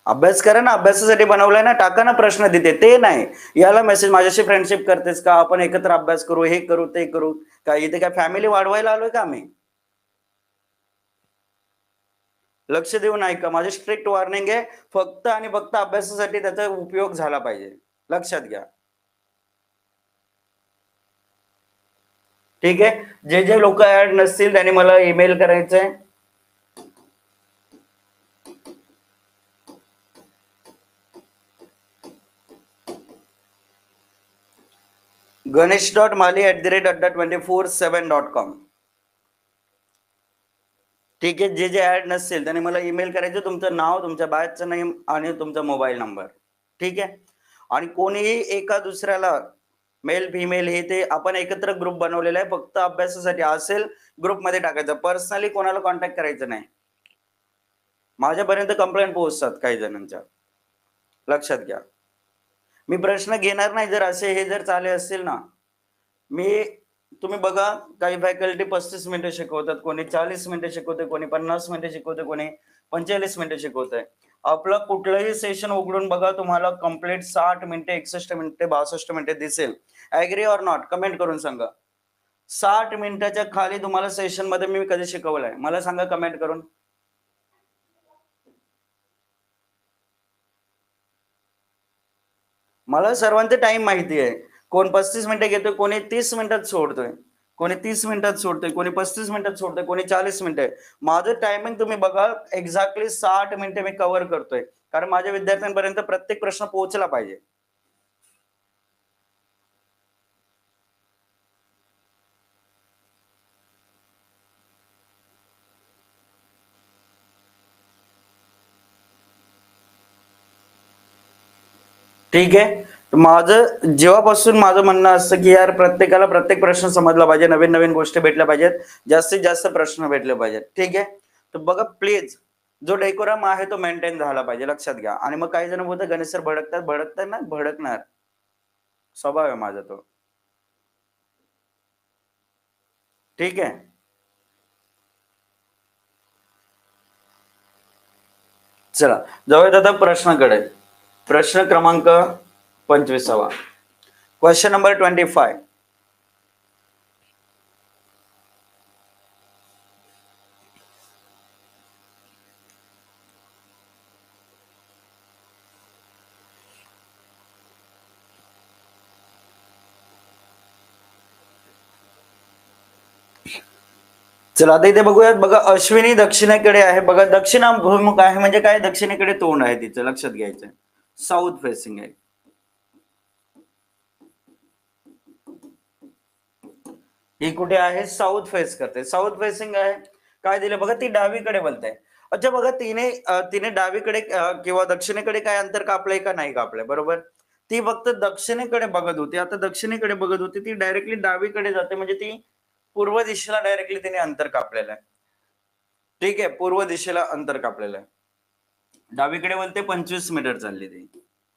अभ्यास करा ना, अभ्यासासाठी बनवलाय ना, टाका ना प्रश्न तिथे. ते नाही याला मेसेज, माझ्याशी फ्रेंडशिप करतेस का, आपण एकत्र अभ्यास करू, हे करू ते करू. काय इथे काय फॅमिली वाढवायला आलोय का आम्ही? लक्ष देऊन ऐका, माझी स्ट्रिक्ट वॉर्निंग आहे. फक्त आणि फक्त अभ्यासासाठी त्याचा उपयोग झाला पाहिजे, लक्षात घ्या. ठीक आहे, जे जे लोक ऍड नसतील त्यांनी मला ईमेल करायचंय. ganesh.mali@24/7.com. ठीक आहे, जे जे ऍड नसतील त्यांनी मला ईमेल करायचं, तुमचं नाव, तुमच्या बॅचचं नेम आणि तुमचा मोबाईल नंबर. ठीक आहे, आणि कोणीही एका दुसऱ्याला मेल फिमेल हे ते आपण एकत्र ग्रुप बनवलेला आहे, फक्त अभ्यासासाठी असेल ग्रुपमध्ये टाकायचं, पर्सनली कोणाला कॉन्टॅक्ट करायचं नाही. माझ्यापर्यंत कंप्लेंट पोहोचतात काही जणांच्या, लक्षात घ्या. मी प्रश्न घेणार नाही जर असे हे जर चाले असतील ना. मी, तुम्ही बघा काही फॅकल्टी 35 मिनिटं शिकवतात, कोणी 40 मिनिटं शिकवते, कोणी 50 मिनिटं शिकवते, कोणी 45 मिनिटं शिकवतंय. आपलं कुठलंही सेशन उघडून बघा, तुम्हाला कंप्लीट 60 मिनिटे, 61 मिनिटे, 62 मिनिटे दिसेल. ऍग्री ऑर नॉट कमेंट करून सांगा. 60 मिनिटाच्या खाली तुम्हाला सेशन मध्ये मी कधी शिकवलंय मला सांगा कमेंट करून. मला सर्वांचे टाइम माहिती आहे. कोण 35 मिनिटं घेतोय, कोणी 30 मिनिटात सोडतोय, कोणी 30 मिनिटात सोडतोय, कोणी 35 मिनिटात सोडतोय, कोणी 40 मिनिटं. माझं टायमिंग तुम्ही बघा, एक्झॅक्टली 60 मिनिटे मी कव्हर करतोय, कारण माझ्या विद्यार्थ्यांपर्यंत प्रत्येक प्रश्न पोहोचला पाहिजे. ठीक आहे, माझं जेव्हापासून माझं म्हणणं असतं की यार प्रत्येकाला प्रत्येक प्रश्न समजला पाहिजे, नवीन नवीन गोष्टी भेटल्या पाहिजेत, जास्तीत जास्त प्रश्न भेटले पाहिजेत. ठीक आहे, तर बघा प्लीज जो डेकोरम आहे तो मेंटेन झाला पाहिजे, लक्षात घ्या. आणि मग काही जण बोलतात गणेश सर भडकतात, भडकतात ना, भडकणार स्वभाव आहे माझा तो. ठीक आहे, चला जाऊयात आता प्रश्नाकडे. प्रश्न क्रमांक 25. Question number 25. चला आता इथे बघूयात. बघा अश्विनी दक्षिणेकडे आहे. बघा दक्षिणाभिमुख आहे म्हणजे काय, दक्षिणेकडे तोंड आहे तिचं, लक्षात घ्यायचं. साऊथ फेसिंग आहे. ही कुठे आहे, साऊथ फेस करते, साऊथ फेसिंग आहे. काय दिलं बघा, ती डावीकडे बोलते. अच्छा बघा, तिने डावीकडे किंवा दक्षिणेकडे काय अंतर कापलंय का नाही कापलंय, बरोबर. ती फक्त दक्षिणेकडे बघत होती, आता दक्षिणेकडे बघत होती, ती डायरेक्टली डावीकडे जाते, म्हणजे ती पूर्व दिशेला डायरेक्टली तिने अंतर कापलेलं आहे. ठीक आहे, पूर्व दिशेला अंतर कापलेलं आहे. डावीकडे वळते 25 मीटर चालली ती.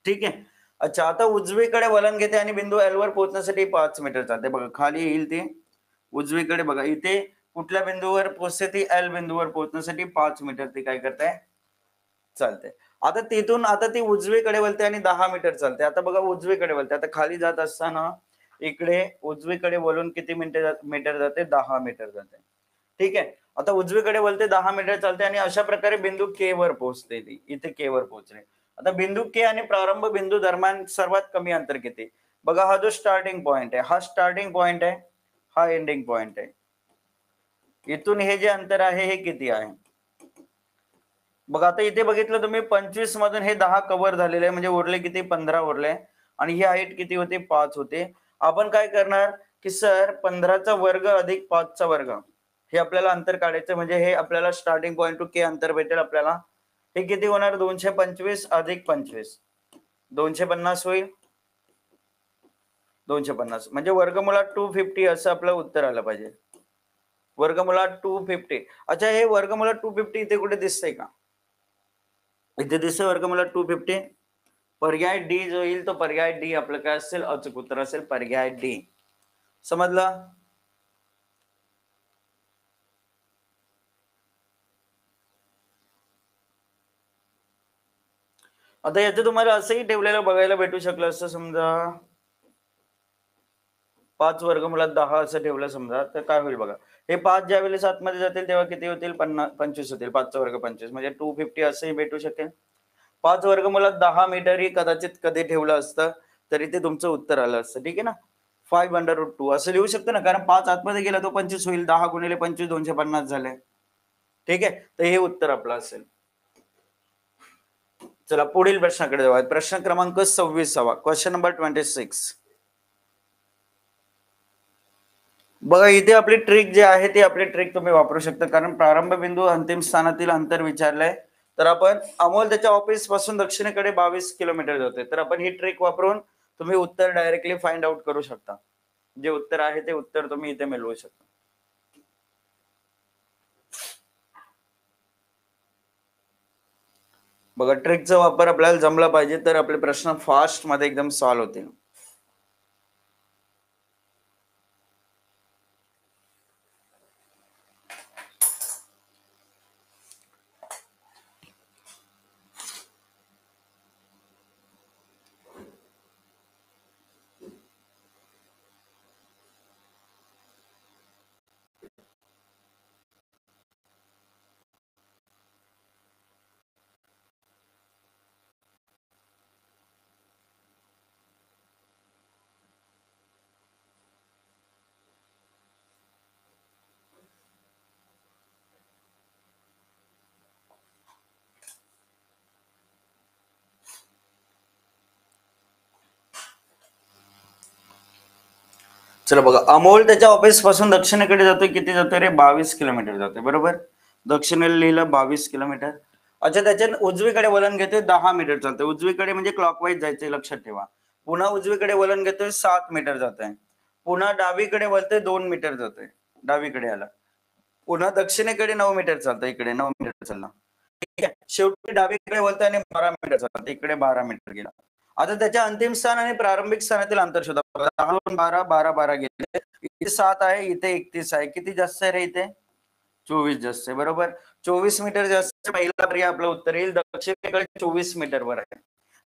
ठीक आहे. अच्छा, आता उजवीकडे वळण घेते आणि बिंदू एल वर पोहोचण्यासाठी 5 मीटर चालते. बघा खाली येईल ती उजवीकडे, बघा इथे कुठल्या बिंदूवर पोहोचते ती, एल बिंदूवर पोहोचण्यासाठी 5 मीटर ती काय करते, चालते. आता तिथून आता ती उजवीकडे वळते आणि 10 मीटर चालते. आता बघा उजवीकडे वळते, आता खाली जात असताना इकडे उजवीकडे वळून किती मीटर जाते, 10 मीटर जाते. ठीक आहे. आता उजवीकडे वळते, 10 मीटर चालते आणि अशा प्रकारे बिंदू के वर पोहोचते ती. इथे के वर पोहोचले. आता बिंदू के आणि प्रारंभ बिंदू दरम्यान सर्वात कमी अंतर किती, बघा हा जो स्टार्टिंग पॉइंट आहे, हा स्टार्टिंग पॉइंट आहे, हा एंडिंग पॉइंट आहे. इथून हे जे अंतर आहे हे किती आहे बघा. आता इथे बघितलं तुम्ही 25 मधून हे 10 कव्हर झालेले आहे, म्हणजे उरले किती, 15 उरले. आणि ही हाईट किती होते, 5 होते. आपण काय करणार की सर 15चा वर्ग अधिक 5चा वर्ग, हे आपल्याला अंतर काढायचं, म्हणजे हे आपल्याला स्टार्टिंग पॉइंट टू के अंतर भेटेल आपल्याला. हे किती होणार, 225 अधिक 25, 250 होईल. 250 म्हणजे वर्गमुळात 250 असं आपलं उत्तर आलं पाहिजे. वर्गमुळात 250. अच्छा, हे वर्गमुळात 250 इथे कुठे दिसतंय का, इथे दिसतंय वर्गमुळात 250. पर्याय डी जो येईल तो पर्याय डी आपलं काय असेल, अचूक उत्तर असेल पर्याय डी. समजलं. आता याचं तुम्हाला असंही ठेवलेलं बघायला भेटू शकलं असं, समजा 5 वर्गमुळात 10 असं ठेवलं समजा, तर काय होईल बघा. हे 5 ज्या वेळेस आतमध्ये जातील तेव्हा किती होतील, 25 होतील. 5चा वर्ग 25 म्हणजे 250 असंही भेटू शकेल. 5 वर्गमुळात 10 मीटर ही कदाचित कधी ठेवलं असतं तरी ते तुमचं उत्तर आलं असतं. ठीक आहे ना. 5√2 असं लिहू शकतो ना, कारण 5 आतमध्ये गेला तो 25 होईल. 10 गुणिले 25 250 झाले. ठीक आहे, तर हे उत्तर आपलं असेल. चला पुढील प्रश्नाकडे जाऊया. प्रश्न क्रमांक 26. Question number 26. बघा इथे आपली ट्रिक जी आहे ती आपली ट्रिक तुम्ही वापरू शकता, कारण प्रारंभ बिंदू अंतिम स्थानातील अंतर विचारलंय. तर आपण अमोल त्याच्या ऑफिस पासून दक्षिणेकडे 22 किलोमीटर जातोय, तर आपण ही ट्रिक वापरून तुम्ही उत्तर डायरेक्टली फाइंड आउट करू शकता. जे उत्तर आहे ते उत्तर तुम्ही इथे मिळवू शकता. बघा ट्रिकचा वापर आपल्याला जमला पाहिजे तर आपले प्रश्न फास्ट मध्ये एकदम सॉल्व्ह होतील. चला बघा, अमोल त्याच्या ऑफिस पासून दक्षिणेकडे जातोय, किती जातोय रे, 22 किलोमीटर जातोय. बरोबर, दक्षिणेला लिहिलं 22 किलोमीटर. अच्छा, त्याच्या उजवीकडे वळण घेतोय, 10 मीटर चालतोय. उजवीकडे म्हणजे क्लॉकवाईज जायचंय, लक्षात ठेवा. पुन्हा उजवीकडे वळण घेतोय, 7 मीटर जातोय. पुन्हा डावीकडे वळतोय, 2 मीटर जातोय. डावीकडे आला. पुन्हा दक्षिणेकडे 9 मीटर चालतंय, इकडे 9 मीटर चालला. ठीक आहे, शेवटी डावीकडे वळतोय आणि 12 मीटर चालतंय, इकडे 12 मीटर गेला. आता त्याच्या अंतिम स्थान आणि प्रारंभिक स्थानातील अंतर शोधा. 10 12 12 12 गेले. इथे 7 आहे, इथे 31 आहे. किती जास्त आहे रे इथे, 24 जास्त आहे. बरोबर, 24 मीटर जास्त. पहिला पर्याय आपलं उत्तर येईल, दक्षिणेकडे 24 मीटर वर आहे.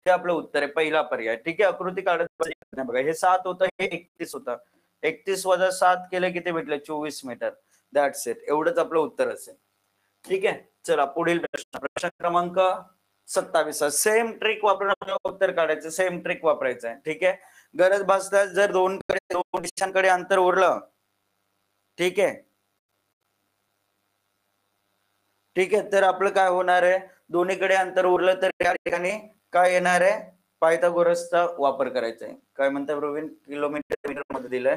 हे आपलं उत्तर आहे, पहिला पर्याय. ठीक आहे, आकृती काढत नाही बघा. हे 7 होतं, हे 31 होतं. 31 वजा 7 केले किती भेटले, 24 मीटर. दॅट्स इट, एवढंच आपलं उत्तर असेल. ठीक आहे, चला पुढील प्रश्न. प्रश्न क्रमांक 27. सेम ट्रिक वापरून आपल्याला उत्तर काढायचं, सेम ट्रिक वापरायचं आहे. ठीक आहे, गरज भासल्यास जर दोन दिशांकडे अंतर उरलं, ठीक आहे, ठीक आहे, तर आपलं काय होणार आहे, दोन्हीकडे अंतर उरलं तर या ठिकाणी काय येणार आहे, पायथागोरसचा वापर करायचा आहे. काय म्हणता प्रवीण, किलोमीटर मीटर मध्ये दिलंय.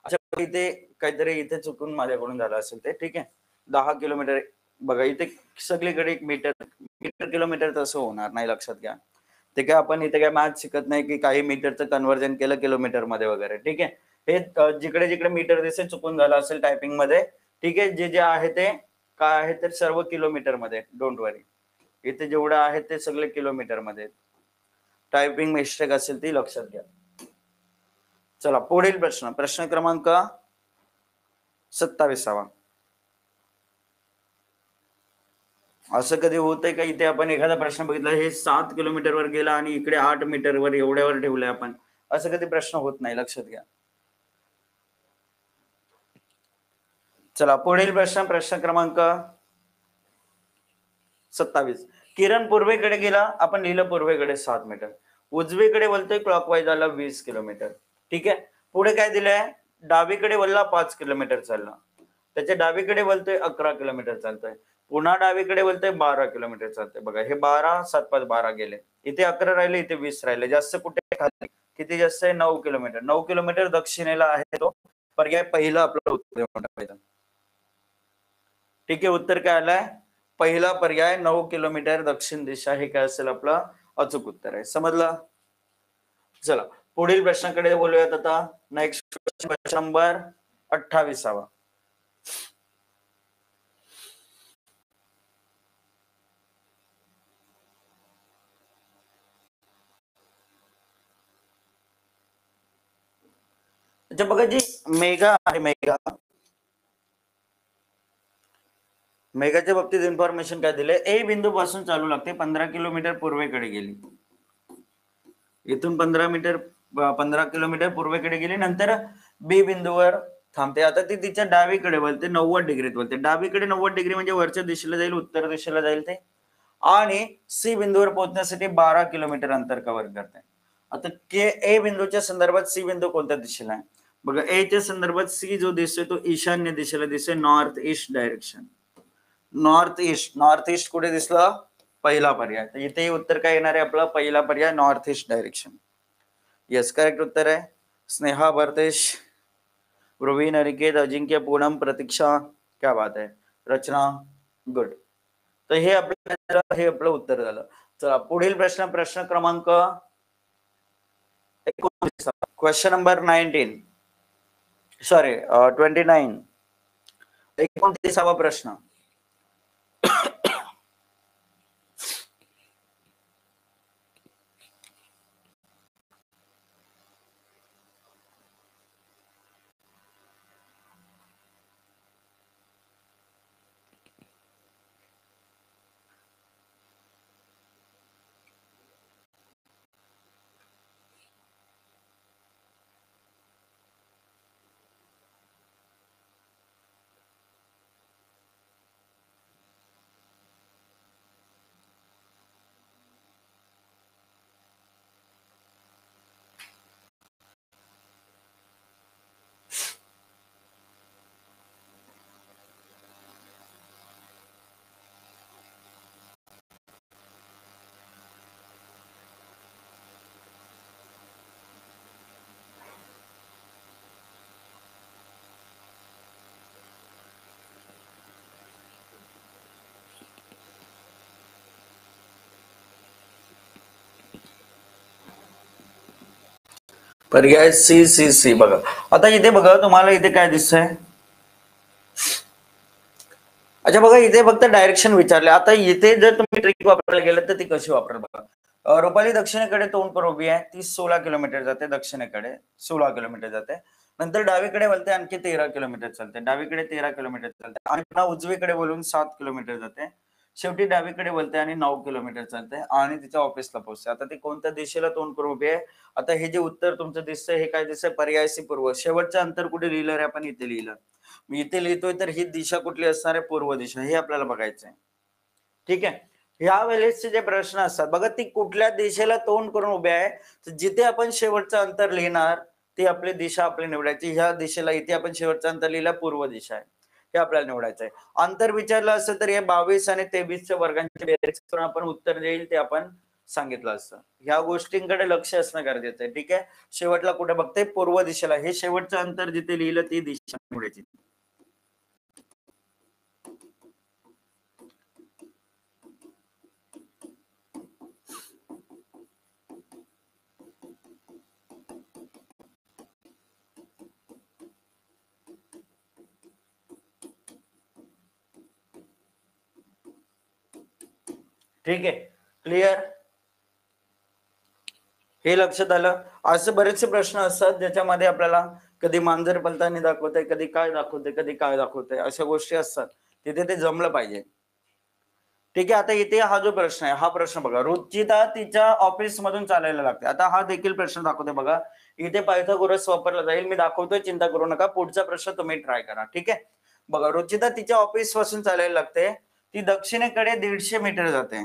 अशा इथे काहीतरी इथे चुकून माझ्याकडून झालं असेल ते. ठीक आहे, 10 किलोमीटर. बघा इथे सगळीकडे मीटर मीटर किलोमीटर तसं होणार नाही, लक्षात घ्या. ते काय आपण इथे काय मॅथ शिकत नाही की काही मीटरचं कन्व्हर्जन केलं किलोमीटर मध्ये वगैरे. ठीक आहे, हे जिकडे जिकडे मीटर दिसेल चुकून झालं असेल टायपिंग मध्ये. ठीक आहे, जे जे आहे ते काय आहे तर सर्व किलोमीटर मध्ये, डोंट वरी. इथे जेवढं आहे ते सगळे किलोमीटर मध्ये. टायपिंग मिस्टेक असेल ती लक्षात घ्या. चला पुढील प्रश्न, प्रश्न क्रमांक 27. असं कधी होतंय का इथे आपण एखादा प्रश्न बघितला, हे 7 किलोमीटरवर गेला आणि इकडे 8 मीटरवर एवढ्यावर ठेवलंय आपण, असं कधी प्रश्न होत नाही, लक्षात घ्या. चला पुढील प्रश्न, प्रश्न क्रमांक 27. किरण पूर्वेकडे गेला, आपण लिहिलं पूर्वेकडे 7 मीटर, उजवीकडे बोलतोय क्लॉकवाईज आला 20 किलोमीटर. ठीक आहे. पुढे काय दिलंय, डावीकडे वळला 5 किलोमीटर चालला, त्याच्या डावीकडे बोलतोय 11 किलोमीटर चालतोय, पुन्हा डावीकडे बोलतोय 12 किलोमीटर चालतोय. बघा हे 12 7 5 12 गेले, इथे 11 राहिले, इथे 20 राहिले, जास्त कुठे खाली, किती जास्त आहे 9 किलोमीटर. 9 किलोमीटर दक्षिणेला आहे तो पर्याय पहिला आपला उत्तर. ठीक आहे, उत्तर काय आलंय, पहिला पर्याय 9 किलोमीटर दक्षिण दिशा, हे काय असेल आपलं अचूक उत्तर आहे. समजलं. चला पुढील प्रश्नाकडे बोलूयात आता. Next question number 28. बघा जी मेगा आहे, मेगाच्या बाबतीत इन्फॉर्मेशन काय दिले, ए बिंदू पासून चालू लागते, 15 किलोमीटर पूर्वेकडे गेली, इथून 15 किलोमीटर पूर्वेकडे गेली, नंतर बी बिंदूवर थांबते. आता ती तिच्या डावीकडे बोलते, 90 डिग्रीत बोलते. डावीकडे 90 डिग्री म्हणजे वरच्या दिशेला जाईल, उत्तर दिशेला जाईल ते, आणि सी बिंदूवर पोहोचण्यासाठी 12 किलोमीटर अंतर कव्हर करते. आता के ए बिंदूच्या संदर्भात सी बिंदू कोणत्या दिशेला आहे, बघा ए च्या संदर्भात सी जो दिसतोय तो ईशान्य दिशेला दिसतोय, north east direction. North east कुठे दिसलं, पहिला पर्याय. तर इथे उत्तर काय येणार आहे आपला, पहिला पर्याय north east direction. Yes correct उत्तर आहे. स्नेहा, भरतेश, प्रवीण, अनिकेत, अजिंक्य, पूनम, प्रतीक्षा, क्या बात आहे, रचना, गुड. तर हे आपलं उत्तर झालं. चला पुढील प्रश्न, प्रश्न क्रमांक 29. Question number 19, sorry 29. 29वा प्रश्न. पर्याय सी सी सी. बघा आता इथे बघा, तुम्हाला इथे काय दिसतंय, अच्छा बघा इथे फक्त डायरेक्शन विचारले. आता इथे जर तुम्ही ट्रिक वापरायला गेलं तर ती कशी वापराल बघा. रुपाली दक्षिणेकडे तोंड करून उभी आहे, ती 16 किलोमीटर जाते, दक्षिणेकडे 16 किलोमीटर जाते, नंतर डावीकडे बोलते आणखी 13 किलोमीटर चालते, डावीकडे 13 किलोमीटर चालते, आणि पुन्हा उजवीकडे बोलून 7 किलोमीटर जाते, शेवटी डावीकडे बोलते आणि 9 किलोमीटर चालते आणि तिच्या ऑफिसला पोहोचते. आता ती कोणत्या दिशेला तोंड करून उभी आहे. आता हे जे उत्तर तुमचं दिसतंय हे काय दिसतंय, पर्याय सी पूर्व. शेवटचं अंतर कुठे लिहिलं रे आपण, इथे लिहिलं. मी इथे लिहितोय तर ही दिशा कुठली असणार आहे, पूर्व दिशा, हे आपल्याला बघायचं आहे. ठीक आहे. ह्या वेळेसचे जे प्रश्न असतात बघा, ती कुठल्या दिशेला तोंड करून उभे आहे, तर जिथे आपण शेवटचं अंतर लिहिणार ती आपली दिशा आपली निवडायची. ह्या दिशेला इथे आपण शेवटचं अंतर लिहिलं, पूर्व दिशा आहे, हे आपल्याला निवडायचं आहे. अंतर विचारलं असतं तर हे 22 आणि 23च्या वर्गांच्या बेरीज करून आपण उत्तर देईल ते आपण सांगितलं असतं. ह्या गोष्टींकडे लक्ष असणं गरजेचं आहे. ठीक आहे. शेवटला कुठे बघते, पूर्व दिशेला, हे शेवटचं अंतर जिथे लिहिलं ती दिशा निवडायची. ठीक आहे, क्लिअर? हे लक्षात आलं? असे बरेचसे प्रश्न असतात ज्याच्यामध्ये आपल्याला कधी मांजर पलतानी दाखवते, कधी काय दाखवते, कधी काय दाखवते, अशा गोष्टी असतात. तिथे ते जमलं पाहिजे. ठीक आहे, आता इथे हा जो प्रश्न आहे, हा प्रश्न बघा. रुचिता तिच्या ऑफिस मधून चालायला लागते. आता हा देखील प्रश्न दाखवते बघा. इथे पायथागोरस वापरला जाईल. मी दाखवतोय, चिंता करू नका. पुढचा प्रश्न तुम्ही ट्राय करा. ठीक आहे, बघा. रुचिता तिच्या ऑफिस पासून चालायला लागते. ती दक्षिणेकडे 150 मीटर जाते.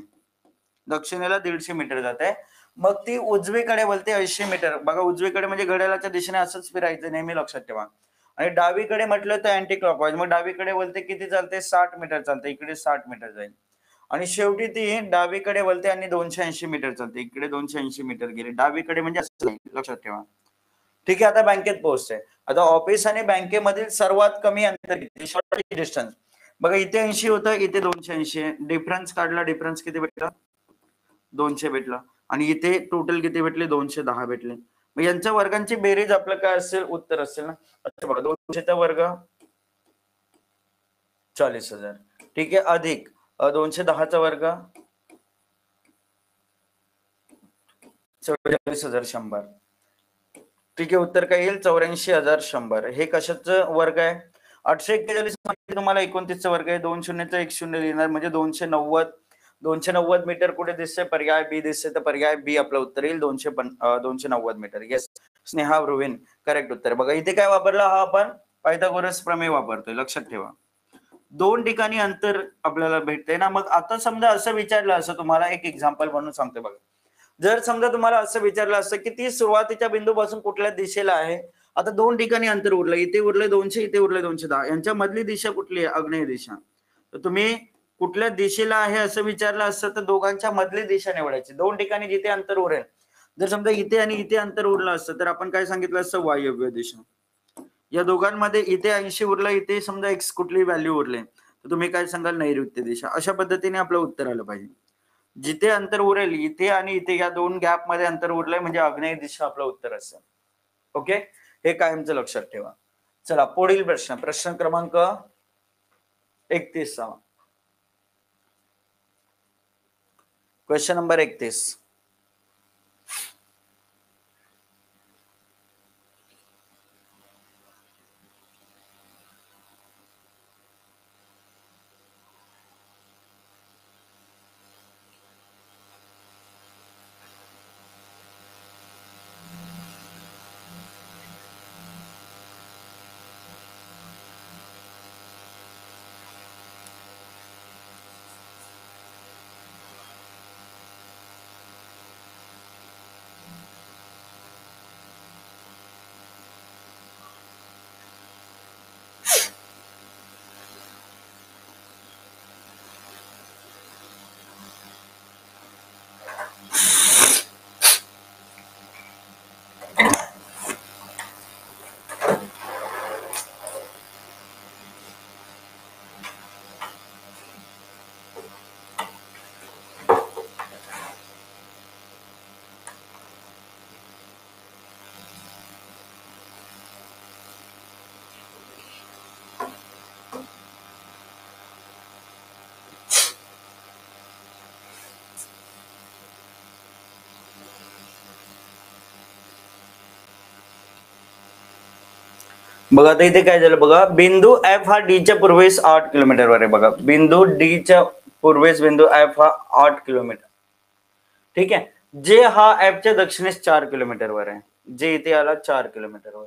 दक्षिणेला 150 मीटर जाते. मग ती उजवीकडे बोलते 80 मीटर. बघा, उजवीकडे म्हणजे घड्याळाच्या दिशेने असंच फिरायचं, नेहमी लक्षात ठेवा. आणि डावीकडे म्हटलं तर अँटी क्लॉकवाईज. मग डावीकडे बोलते किती चालते? 60 मीटर चालते. इकडे 60 मीटर जाईल. आणि शेवटी ती डावीकडे वळते आणि 280 मीटर चालते. इकडे 280 मीटर गेले. डावीकडे म्हणजे असं, लक्षात ठेवा. ठीक आहे, आता बँकेत पोहोचते. आता ऑफिस आणि बँकेमधील सर्वात कमी अंतर किती? Shortest distance. बघा, इथे 80 होतं, इथे 280. डिफरन्स काढला. डिफरन्स किती भेटला? 200 भेटला. आणि इथे टोटल किती भेटले? 210 भेटले. मग यांच्या वर्गांची बेरीज आपलं काय असेल? उत्तर असेल ना. अच्छा बघा, 200चा वर्ग 40,000. ठीक आहे, अधिक 210चा वर्ग 44,100. ठीक आहे, उत्तर काय येईल? 84,100. हे कशाचं वर्ग आहे? 841 मध्ये तुम्हाला 29चा वर्ग आहे. 2 शून्यचं 1 शून्य लिहिणार म्हणजे 290. 290 मीटर कुठे दिसते? पर्याय बी दिसते. तर पर्याय बी आपलं उत्तर येईल. 290 मीटर. येस, स्नेहा ब्रुविन करेक्ट उत्तर. बघा, इथे काय वापरला? हा आपण पायथागोरस प्रमेय वापरतोय, लक्षात ठेवा. 2 ठिकाणी अंतर आपल्याला भेटते ना. मग आता समजा असं विचारलं, असं तुम्हाला एक एक्झाम्पल म्हणून सांगते बघा. जर समजा तुम्हाला असं विचारलं असतं की ती सुरुवातीच्या बिंदूपासून कुठल्या दिशेला आहे. आता 2 ठिकाणी अंतर उरलं. इथे उरले 200, इथे उरले 210. यांच्या मधली दिशा कुठली आहे? आग्नेय दिशा. तर तुम्ही कुठल्या दिशेला आहे असं विचारलं असतं तर दोघांच्या मधली दिशा निवडायची. 2 ठिकाणी जिथे अंतर उरेल. जर समजा इथे आणि इथे अंतर उरलं असतं तर आपण काय सांगितलं असतं? वायव्य दिशा. या दोघांमध्ये इथे 80 उरलं, इथे समजा एक्स कुठली व्हॅल्यू उरले, तर तुम्ही काय सांगाल? नैऋत्य दिशा. अशा पद्धतीने आपलं उत्तर आलं पाहिजे. जिथे अंतर उरेल, इथे आणि इथे या 2 गॅप मध्ये अंतर उरलंय म्हणजे आग्नेय दिशा आपलं उत्तर असेल. ओके, हे कायमचं लक्षात ठेवा. चला, पुढील प्रश्न. प्रश्न क्रमांक 31. Question number 31. बघा, आता इथे काय झालं बघा. बिंदू एफ हा डीच्या पूर्वेस 8 किलोमीटरवर आहे. बघा, बिंदू डीच्या पूर्वेस बिंदू एफ हा 8 किलोमीटर. ठीक आहे, जे हा एफच्या दक्षिणेस 4 किलोमीटरवर आहे. जे इथे आला 4 किलोमीटरवर.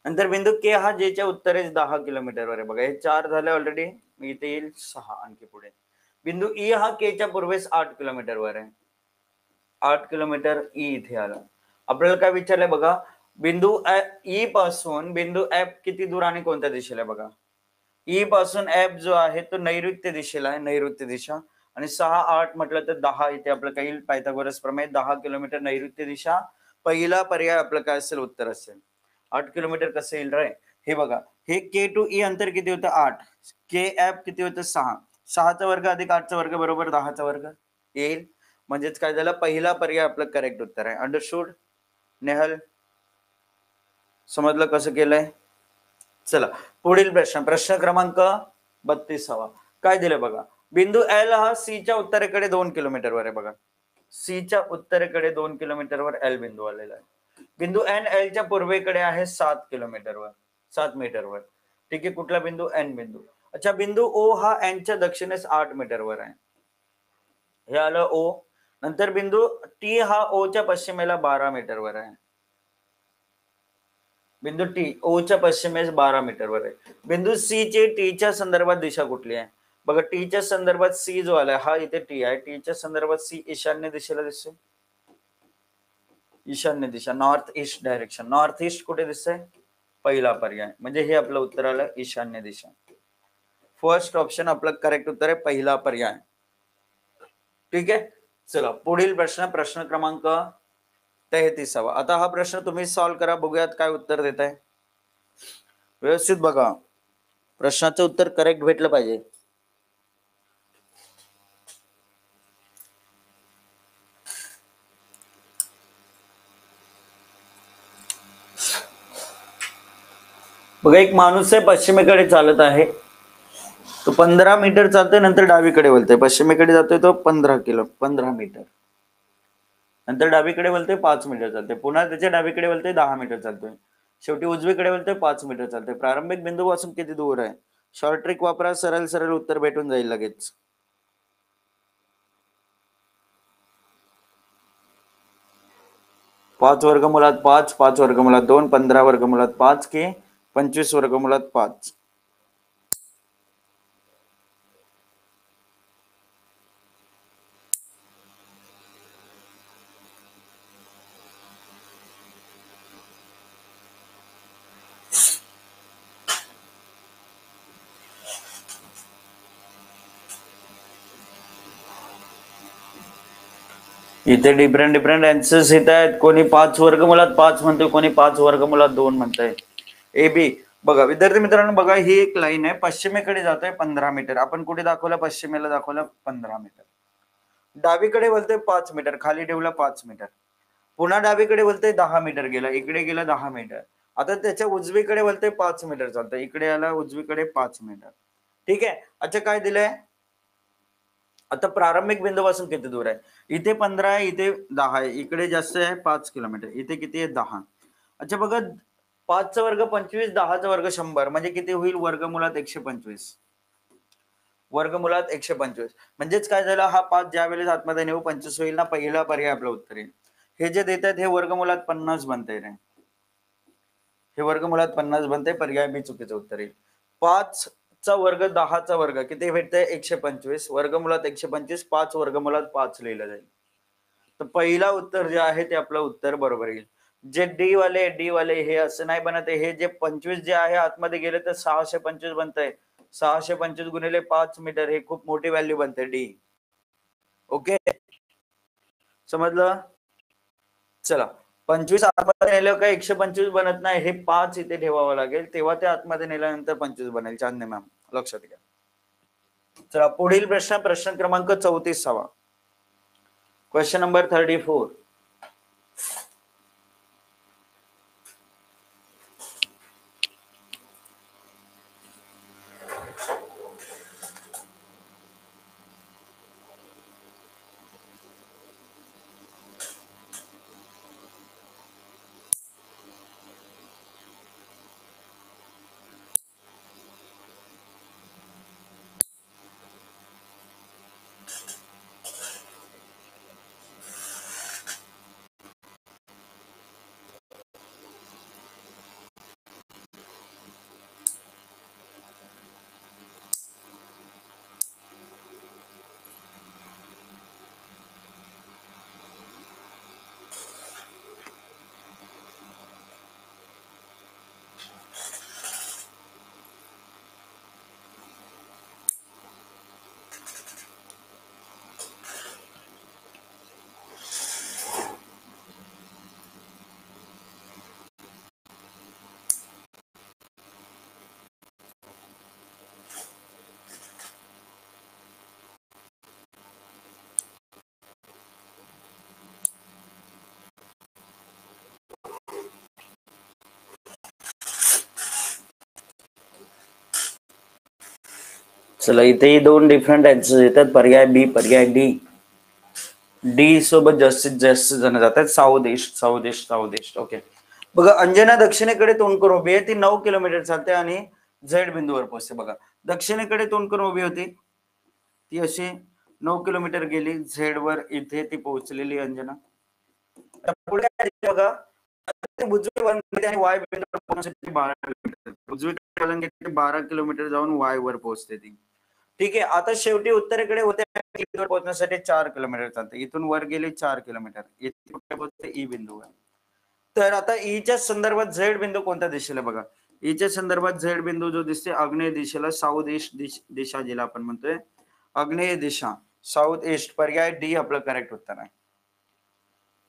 नंतर बिंदू के हा जेच्या उत्तरेस 10 किलोमीटरवर आहे. बघा, हे 4 झाले ऑलरेडी. इथे येईल 6 आणखी पुढे. बिंदू ई हा केच्या पूर्वेस 8 किलोमीटरवर आहे. 8 किलोमीटर ई इथे आला. आपल्याला काय विचारलंय बघा, बिंदू ई पासून बिंदू एफ किती दूर आणि कोणत्या दिशेला? बघा, ई पासून एफ जो आहे तो नैऋत्य दिशेला आहे, नैऋत्य दिशा. आणि 6, 8 म्हटलं तर 10. इथे आपलं काही पायथागोरस प्रमेय. 10 किलोमीटर नैऋत्य दिशा. पहिला पर्याय आपलं काय असेल? उत्तर असेल. 8 किलोमीटर कसं येईल रे? हे बघा, हे के टू ई अंतर किती होतं? 8. के एफ किती होतं? 6. 6चा वर्ग अधिक 8चा वर्ग बरोबर 10चा वर्ग येईल. म्हणजेच काय झालं? पहिला पर्याय आपलं करेक्ट उत्तर आहे. अंडरस्टूड नेहल? समजलं कसं केलंय? चला, पुढील प्रश्न. प्रश्न क्रमांक 32. काय दिलं बघा. बिंदू एल हा सीच्या उत्तरेकडे 2 किलोमीटरवर आहे बघा. सीच्या उत्तरेकडे 2 किलोमीटरवर एल बिंदू आलेला आहे. बिंदू एन एलच्या पूर्वेकडे आहे 7 किलोमीटरवर, 7 मीटरवर. ठीक आहे, कुठला बिंदू? एन बिंदू. अच्छा, बिंदू ओ हा एनच्या दक्षिणेस 8 मीटरवर आहे. हे आलं ओ. नंतर बिंदू टी हा ओ च्या पश्चिमेला 12 मीटरवर आहे. बिंदू टी ओ च्या पश्चिमेस 12 मीटरवर आहे. बिंदू सी ची टीच्या संदर्भात दिशा कुठली आहे? बघा, टीच्या संदर्भात सी जो आलाय हा इथे टी आहे. टीच्या संदर्भात सी ईशान्य दिशेला दिसते. ईशान्य दिशा, north east direction. North east कुठे दिसतंय? पहिला पर्याय, म्हणजे हे आपलं उत्तर आलं ईशान्य दिशा. फर्स्ट ऑप्शन आपलं करेक्ट उत्तर आहे पहिला पर्याय. ठीक आहे, चला पुढील प्रश्न, प्रश्न क्रमांक 33. आता हा प्रश्न तुम्ही सॉल्व्ह करा, बघूयात काय उत्तर देत आहे. व्यवस्थित बघा, प्रश्नाचं उत्तर करेक्ट भेटलं पाहिजे. बघा, एक माणूस आहे पश्चिमेकडे चालत आहे. तो 15 मीटर चालतोय, नंतर डावीकडे वळतोय. पश्चिमेकडे जातोय तो 15 मीटर. नंतर डावीकडे वळतोय 5 मीटर चालतोय. पुन्हा त्याच्या डावीकडे वळतोय 10 मीटर चालतोय. शेवटी उजवीकडे वळतोय 5 मीटर चालतोय. प्रारंभिक बिंदूपासून किती दूर आहे? शॉर्ट ट्रिक वापरा, सरळ सरळ उत्तर भेटून जाईल लगेच. 5 वर्गमुळात 5, 5 वर्गमुळात 2, 15 वर्गमुळात 5 की 25 वर्गमुळात 5. इथे डिफरंट डिफरंट आन्सर्स येत आहेत. कोणी 5 वर्गमुळात 5 म्हणतोय, कोणी 5 वर्गमुळात 2 म्हणतंय. A B. बघा विद्यार्थी मित्रांनो, बघा ही एक लाईन आहे, पश्चिमेकडे जातोय 15 मीटर. आपण कुठे दाखवलं? पश्चिमेला दाखवलं 15 मीटर. डावीकडे बोलतोय 5 मीटर, खाली ठेवला 5 मीटर. पुन्हा डावीकडे बोलतोय 10 मीटर गेला, इकडे गेला 10 मीटर. आता त्याच्या उजवीकडे बोलतोय 5 मीटर चालतंय, इकडे आला उजवीकडे 5 मीटर. ठीक आहे. अच्छा, काय दिलंय? आता प्रारंभिक बिंदूपासून किती दूर आहे? इथे 15 आहे, इथे 10 आहे, इकडे जास्त आहे 5 किलोमीटर, इथे किती आहे? 10. अच्छा बघा, 5 चा वर्ग 25, 10 चा वर्ग 100, म्हणजे किती होईल? वर्गमुळात 125. वर्गमुळात 125 म्हणजेच काय झालं? हा 5 ज्या वेळेस आतमध्ये नेऊ 25 होईल ना, पहिला पर्याय आपलं उत्तर येईल. हे जे देतात हे वर्गमुळात 50 बनतंय रे. हे वर्गमुळात 50 बनते, पर्याय बी चुकीचं उत्तर येईल. 5 चा वर्ग 10 चा वर्ग किती भेटतंय? 125. वर्गमुळात 125, 5 वर्गमुळात 5 लिहिलं जाईल. तर पहिला उत्तर जे आहे ते आपलं उत्तर बरोबर येईल. जे डी वाले हे असं नाही बनत आहे. हे जे 25 जे आहे आतमध्ये गेले तर 625 बनतंय. 625 गुणिले 5 मीटर, हे खूप मोठी व्हॅल्यू बनते डी. ओके, समजलं? चला, 25 आतमध्ये नेलं का 125 बनत नाही, हे 5 इथे ठेवावं लागेल, तेव्हा ते आतमध्ये नेल्यानंतर 25 बनेल. चांदणे मॅम, लक्षात घ्या. चला पुढील प्रश्न, प्रश्न क्रमांक 34. Question number 34. चला इथेही दोन डिफरंट आन्सर येतात, पर्याय बी, पर्याय डी. डी सोबत जास्तीत जास्त जण जातात south east, south east, south east. Okay, बघा अंजना दक्षिणेकडे तोंड करून उभी आहे, ती 9 किलोमीटर चालते आणि झेड बिंदूवर पोहोचते. बघा दक्षिणेकडे तोंड करून उभी होती, ती अशी 9 किलोमीटर गेली झेड वर, इथे ती पोहोचलेली अंजना. पुढे बघा उजवी वळण आणि वाय बिंदूवर पोहोचण्यासाठी 12 किलोमीटर, उजवीकडे वळण घेतली 12 किलोमीटर जाऊन वाय वर पोहोचते ती. ठीक आहे, आता शेवटी उत्तरेकडे होते पोहोचण्यासाठी 4 किलोमीटर चालते, इथून वर गेले 4 किलोमीटर, इथे पोहोचते ई बिंदूवर. तर आता ईच्या संदर्भात झेड बिंदू कोणत्या दिशेला बघा, ईच्या संदर्भात झेड बिंदू जो दिसते आग्नेय दिशेला, साऊथ ईस्ट दिशा जिला आपण म्हणतोय आग्नेय दिशा, साऊथ ईस्ट. पर्याय डी आपलं करेक्ट उत्तर आहे.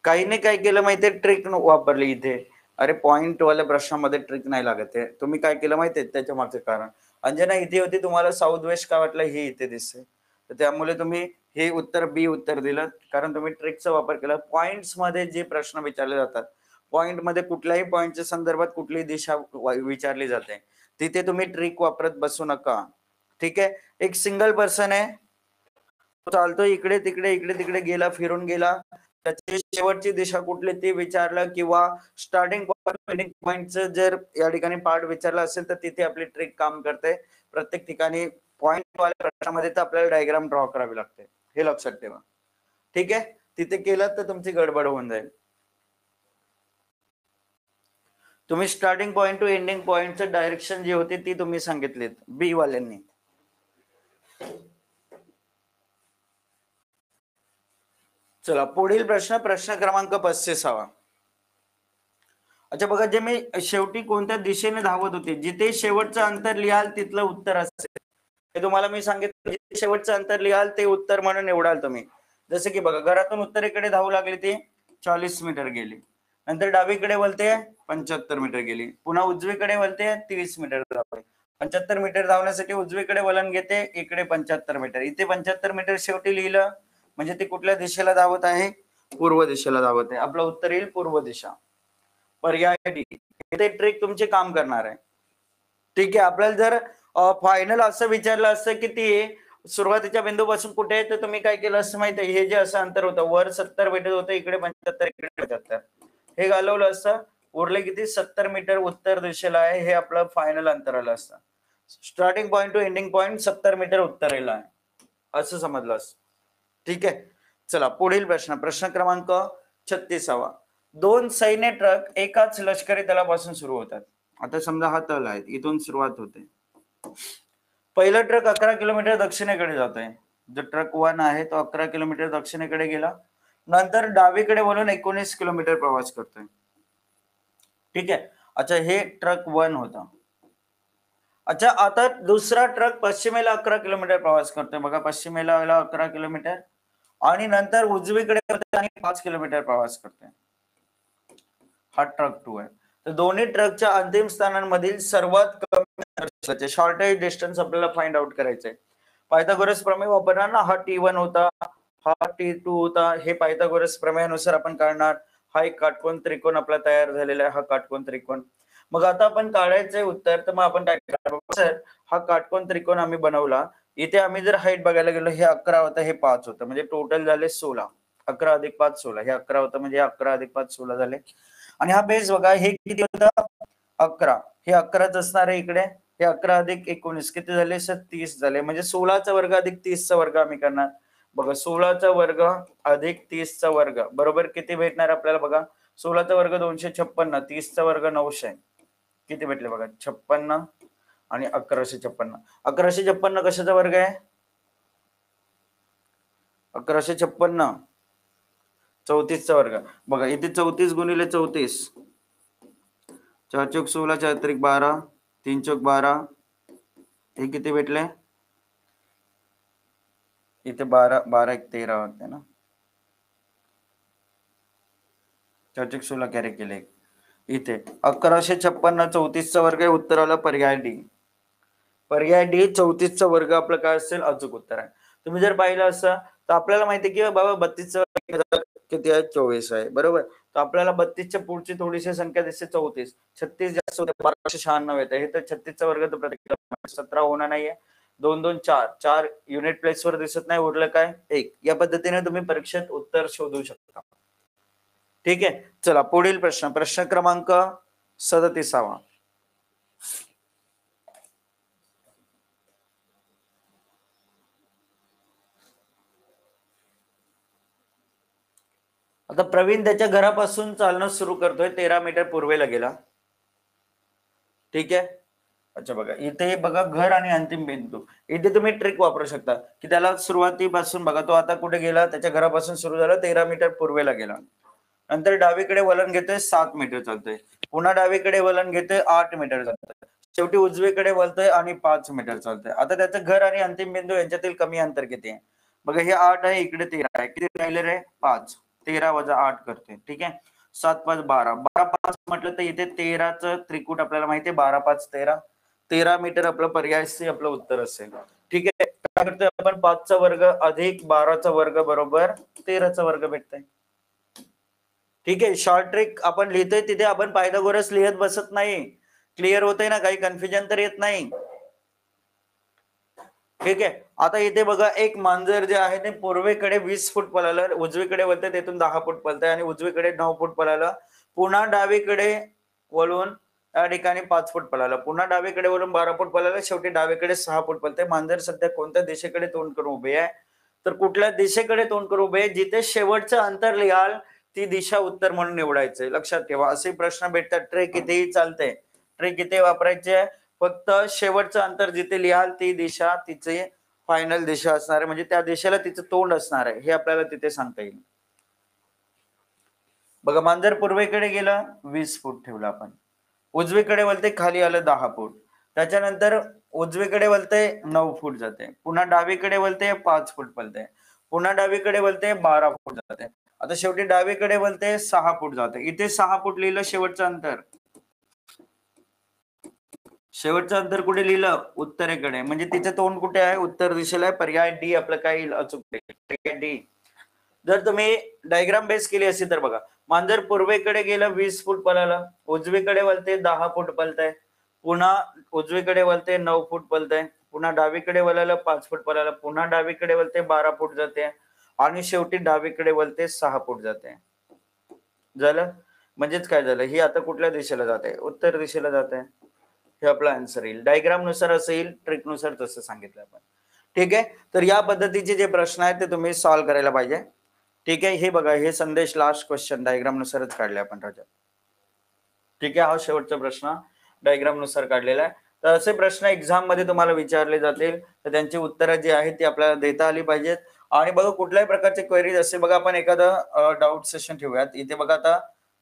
काहीने काय केलं माहितीये, ट्रिक वापरली इथे. अरे पॉइंट वाल्या प्रश्नामध्ये ट्रिक नाही लागत आहे. तुम्ही काय केलं माहितीये, त्याच्या मागचे कारण. अंजना इथे होती, तुम्हाला साऊथ वेस्ट का वाटलं, हे इथे दिसते, तर त्यामुळे तुम्ही हे उत्तर बी उत्तर दिलं, कारण तुम्ही ट्रिकचा वापर केला. पॉइंट्स मध्ये जे प्रश्न विचारले जातात, पॉइंट मध्ये कुठल्याही पॉइंटच्या संदर्भात कुठली दिशा विचारली जाते, तिथे तुम्ही ट्रिक वापरत बसू नका. ठीक आहे, एक सिंगल पर्सन आहे, चालतो इकडे तिकडे इकडे तिकडे गेला, फिरून गेला, त्याची शेवटची दिशा कुठली ते विचारलं, किंवा स्टार्टिंग पॉइंटचं जर या ठिकाणी पार्ट विचारला असेल, तर तिथे आपली ट्रिक काम करते. प्रत्येक ठिकाणी पॉइंट वाल्या प्रश्नामध्ये तर आपल्याला डायग्राम ड्रॉ करावी लागते, हे लक्षात ठेवा. ठीक आहे, तिथे केलं तर तुमची गडबड होऊन जाईल. तुम्ही स्टार्टिंग पॉइंट टू एंडिंग पॉइंटचं डायरेक्शन जी होती ती तुम्ही सांगितलीत बी वाल्यांनी. चला पुढील प्रश्न, प्रश्न क्रमांक 35. अच्छा बघा, जे मी शेवटी कोणत्या दिशेने धावत होते, जिथे शेवटचं अंतर लिहाल तिथलं उत्तर असेल. हे तुम्हाला मी सांगितलं, जिथे शेवटचं अंतर लिहाल ते उत्तर म्हणून निवडाल तुम्ही. जसे की बघा, घरातून उत्तरेकडे धावू लागली ती 40 मीटर गेली, नंतर डावीकडे वळते 75 मीटर गेली, पुन्हा उजवीकडे वळते 30 मीटर धावली. 75 मीटर धावण्यासाठी उजवीकडे वळण घेते, इकडे 75 मीटर, इथे 75 मीटर शेवटी लिहिलं, म्हणजे ते कुठल्या दिशेला धावत आहे, पूर्व दिशेला धावत आहे. आपलं उत्तर येईल पूर्व दिशा, पर्याय डी. इथे ट्रिक तुमचे काम करणार आहे. ठीक आहे, आपल्याला जर फायनल असं विचारलं असतं की ती सुरुवातीच्या बिंदूपासून कुठे आहे, तर तुम्ही काय केलं असं माहिती आहे, हे जे असं अंतर होतं, वर 70 मीटर होतं, इकडे 75, इकडे 75, हे घालवलं असतं, उरले किती 70 मीटर उत्तर दिशेला आहे, हे आपलं फायनल अंतर आलं असतं. Starting point to ending point 70 metre उत्तरेला आहे, असं समजलं असतं. ठीक आहे, चला पुढील प्रश्न, प्रश्न क्रमांक 36. दोन सैन्य ट्रक एकाच लष्करी तळापासून सुरू होतात. आता समजा हा तळ आहे, इथून सुरुवात होते. पहिला ट्रक 11 किलोमीटर दक्षिणेकडे जातोय, जो ट्रक 1 आहे तो 11 किलोमीटर दक्षिणेकडे गेला, नंतर डावीकडे वळून 19 किलोमीटर प्रवास करतोय. ठीक आहे, अच्छा हे ट्रक 1 होता. अच्छा आता दुसरा ट्रक पश्चिमेला 11 किलोमीटर प्रवास करतोय. बघा पश्चिमेला 11 किलोमीटर आणि नंतर उजवीकडे आणि 5 किलोमीटर प्रवास करतोय. हा ट्रक 2 आहे. तर दोन्ही ट्रकच्या अंतिम स्थानांमधील सर्वात कमी शॉर्टेज डिस्टन्स आपल्याला फाइंड आउट करायचंय. पायथागोरस प्रमेय वापरणार ना, हा T1 होता, हा T2 होता, हे पायथागोरस प्रमेयानुसार आपण काढणार. हा एक काटकोन त्रिकोण आपला तयार झालेला आहे, हा काटकोन त्रिकोण. मग आता आपण काढायचंय उत्तर, तर मग आपण काय करणार सर, हा काटकोन त्रिकोण आम्ही बनवला, इथे आम्ही जर हाईट बघायला गेलो, हे 11 होतं, हे 5 होतं, म्हणजे टोटल झाले 16. 11 अधिक 5 16, हे 11 होतं, म्हणजे 11 अधिक 5 16 झाले. आणि हा बेस बघा, हे किती होतं 11, हे 11च असणार आहे इकडे, हे 11 अधिक 19 किती झाले सर 30 झाले, म्हणजे 16चा वर्ग अधिक 30चा वर्ग आम्ही करणार. बघा 16चा वर्ग अधिक 30चा वर्ग बरोबर किती भेटणार आपल्याला, बघा 16चा वर्ग 256, 30चा वर्ग 900, किती भेटले बघा 56 आणि 1156. 1156 कशाचा वर्ग आहे, 1156 34चा वर्ग. बघा इथे 34 गुणिले 34, 4 चौक 16, 4 त्रिक 12, 3 चौक 12, हे किती भेटले, इथे 12 12 1 13 होते ना, 4 चौक 16 कॅरी केले, इथे 1156 34चा वर्ग आहे, उत्तर आलं पर्याय डी. पर्याय डी 34चा वर्ग आपलं काय असेल, अचूक उत्तर आहे. तुम्ही जर पाहिलं असं तर आपल्याला माहिती आहे की बाबा 32चा किती आहे 24 आहे, बरोबर. तर आपल्याला 32च्या पुढची थोडीशी संख्या दिसते 34, 36 जास्त होते 1296 येते, हे तर 36चा वर्ग तर प्रत्येक 17 होणार नाहीये, 2 2 4 4 युनिट प्लेसवर दिसत नाही, उरलं काय 1. या पद्धतीने तुम्ही परीक्षेत उत्तर शोधू शकता. ठीक आहे, चला पुढील प्रश्न, प्रश्न क्रमांक 37. आता प्रवीण त्याच्या घरापासून चालणं सुरू करतोय, 13 मीटर पूर्वेला गेला. ठीक आहे, अच्छा बघा इथे बघा घर आणि अंतिम बिंदू, इथे तुम्ही ट्रिक वापरू शकता की त्याला सुरुवातीपासून बघा, तो आता कुठे गेला, त्याच्या घरापासून सुरू झालं, 13 मीटर पूर्वेला गेला. नंतर डावीकडे वळण घेतोय, 7 मीटर चालतोय. पुन्हा डावीकडे वळण घेतोय, 8 मीटर चालतोय. शेवटी उजवीकडे वळतोय आणि 5 मीटर चालतोय. आता त्याचं घर आणि अंतिम बिंदू यांच्यातील कमी अंतर किती आहे? बघा हे 8 आहे, इकडे 13 आहे. किती राहिले रे? 5. 13 वजा 8 करते. ठीक आहे, 7 5 12. 12 5 म्हटलं तर इथे 13चं त्रिकूट आपल्याला माहिती आहे, 12 5 13. 13 मीटर आपलं पर्याय सी आपलं उत्तर असेल. ठीक आहे, काय करतोय आपण? 5चा वर्ग अधिक 12चा वर्ग बरोबर 13चा वर्ग भेटतंय. ठीक आहे, शॉर्ट ट्रिक आपण लिहितोय तिथे आपण पायथागोरस लिहत बसत नाही. क्लिअर होतंय ना? काही कन्फ्युजन तर येत नाही. ठीक आहे, आता इथे बघा एक मांजर जे आहे ते पूर्वेकडे 20 फूट पळालं, उजवीकडे वळतंय, तेथून 10 फूट पळतंय आणि उजवीकडे 9 फूट पळालं. पुन्हा डावीकडे वळून या ठिकाणी 5 फूट पळालं. पुन्हा डावीकडे वळून 12 फूट पळालं. शेवटी डावीकडे 6 फूट पळतंय. मांजर सध्या कोणत्या दिशेकडे तोंड करून उभे आहे? तर कुठल्या दिशेकडे तोंड करून उभे आहे? जिथे शेवटचं अंतर लिहाल ती दिशा उत्तर म्हणून निवडायचंय. लक्षात ठेवा, असे प्रश्न भेटतात. ट्रेक इथेही चालते. ट्रेक इथे वापरायचे, फक्त शेवटचं अंतर जिथे लिहाल ती दिशा तिचे फायनल दिशा असणार आहे, म्हणजे त्या दिशेला तिचं तोंड असणार आहे, हे आपल्याला तिथे सांगता येईल. बघा मांजर पूर्वेकडे गेलं, 20 फूट ठेवलं आपण. उजवीकडे वळते, खाली आलं 10 फूट. त्याच्यानंतर उजवीकडे वळते 9 फूट जाते. पुन्हा डावीकडे वळते 5 फूट पळते. पुन्हा डावीकडे वळते 12 फूट जाते. आता शेवटी डावीकडे वळते 6 फूट जाते. इथे 6 फूट लिहिलं शेवटचं अंतर. शेवटचं अंतर कुठे लिहिलं? उत्तरेकडे, म्हणजे तिचे तोंड कुठे आहे? उत्तर दिशेला आहे. पर्याय डी आपलं काय येईल? अचूक डी. जर तुम्ही डायग्राम बेस केली असती तर बघा, मांजर पूर्वेकडे गेलं, 20 फूट पळालं. उजवीकडे वळते 10 फूट पळतंय. पुन्हा उजवीकडे वळते 9 फूट पळतंय. पुन्हा डावीकडे वळालं 5 फूट पळालं. पुन्हा डावीकडे वळते 12 फूट जाते आणि शेवटी डावीकडे वळते 6 फूट जाते. झालं? म्हणजेच काय झालं? ही आता कुठल्या दिशेला जाते? उत्तर दिशेला जाते. हे आपला आन्सर येईल. डायग्राम नुसार असं येईल, ट्रिक नुसार तसं सांगितलं आपण. ठीक आहे, तर या पद्धतीचे जे प्रश्न आहेत ते तुम्ही सॉल्व्ह करायला पाहिजे. ठीक आहे, हे बघा, हे संदेश लास्ट क्वेश्चन डायग्राम नुसारच काढले आपण राजा. ठीक आहे, हा शेवटचा प्रश्न डायग्राम नुसार काढलेला आहे. तर असे प्रश्न एक्झाम मध्ये तुम्हाला विचारले जातील, तर त्यांची उत्तरं जी आहेत ती आपल्याला देता आली पाहिजेत. आणि बघा कुठल्याही प्रकारचे क्वेरीज असे, बघा आपण एखादं डाऊट सेशन ठेवूयात. इथे बघा, आता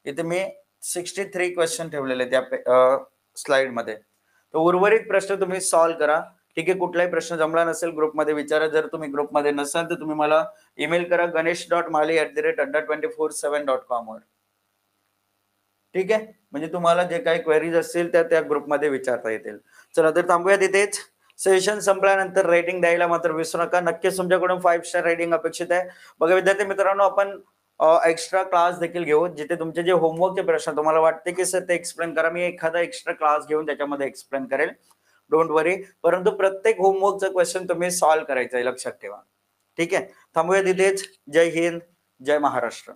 इथे मी 63 क्वेश्चन ठेवलेले त्या स्लाइड मध्ये. तर उर्वरित प्रश्न तुम्ही सॉल्व्ह करा. ठीक आहे, कुठलाही प्रश्न जमला नसेल ग्रुपमध्ये विचारा. जर तुम्ही ग्रुपमध्ये नसाल तर तुम्ही मला ईमेल करा ganesh.mali@address.247.com वर. ठीक आहे, म्हणजे तुम्हाला जे काही क्वेरीज असतील त्या ग्रुपमध्ये विचारता येतील. चला तर थांबूया तिथेच. सेशन संपल्यानंतर रेटिंग द्यायला मात्र विसरू नका. नक्कीच तुमच्याकडून 5 स्टार रेटिंग अपेक्षित आहे. बघा विद्यार्थी मित्रांनो, आपण एक्स्ट्रा क्लास देखील घेऊ, जिथे तुमचे जे होमवर्कचे प्रश्न तुम्हाला वाटते की सर ते एक्सप्लेन करा, मी एखादा एक्स्ट्रा क्लास घेऊन त्याच्यामध्ये एक्सप्लेन करेल. डोंट वरी. परंतु प्रत्येक होमवर्कचा क्वेश्चन तुम्ही सॉल्व्ह करायचा आहे, लक्षात ठेवा. ठीक आहे, थांबूया तिथेच. जय हिंद, जय महाराष्ट्र.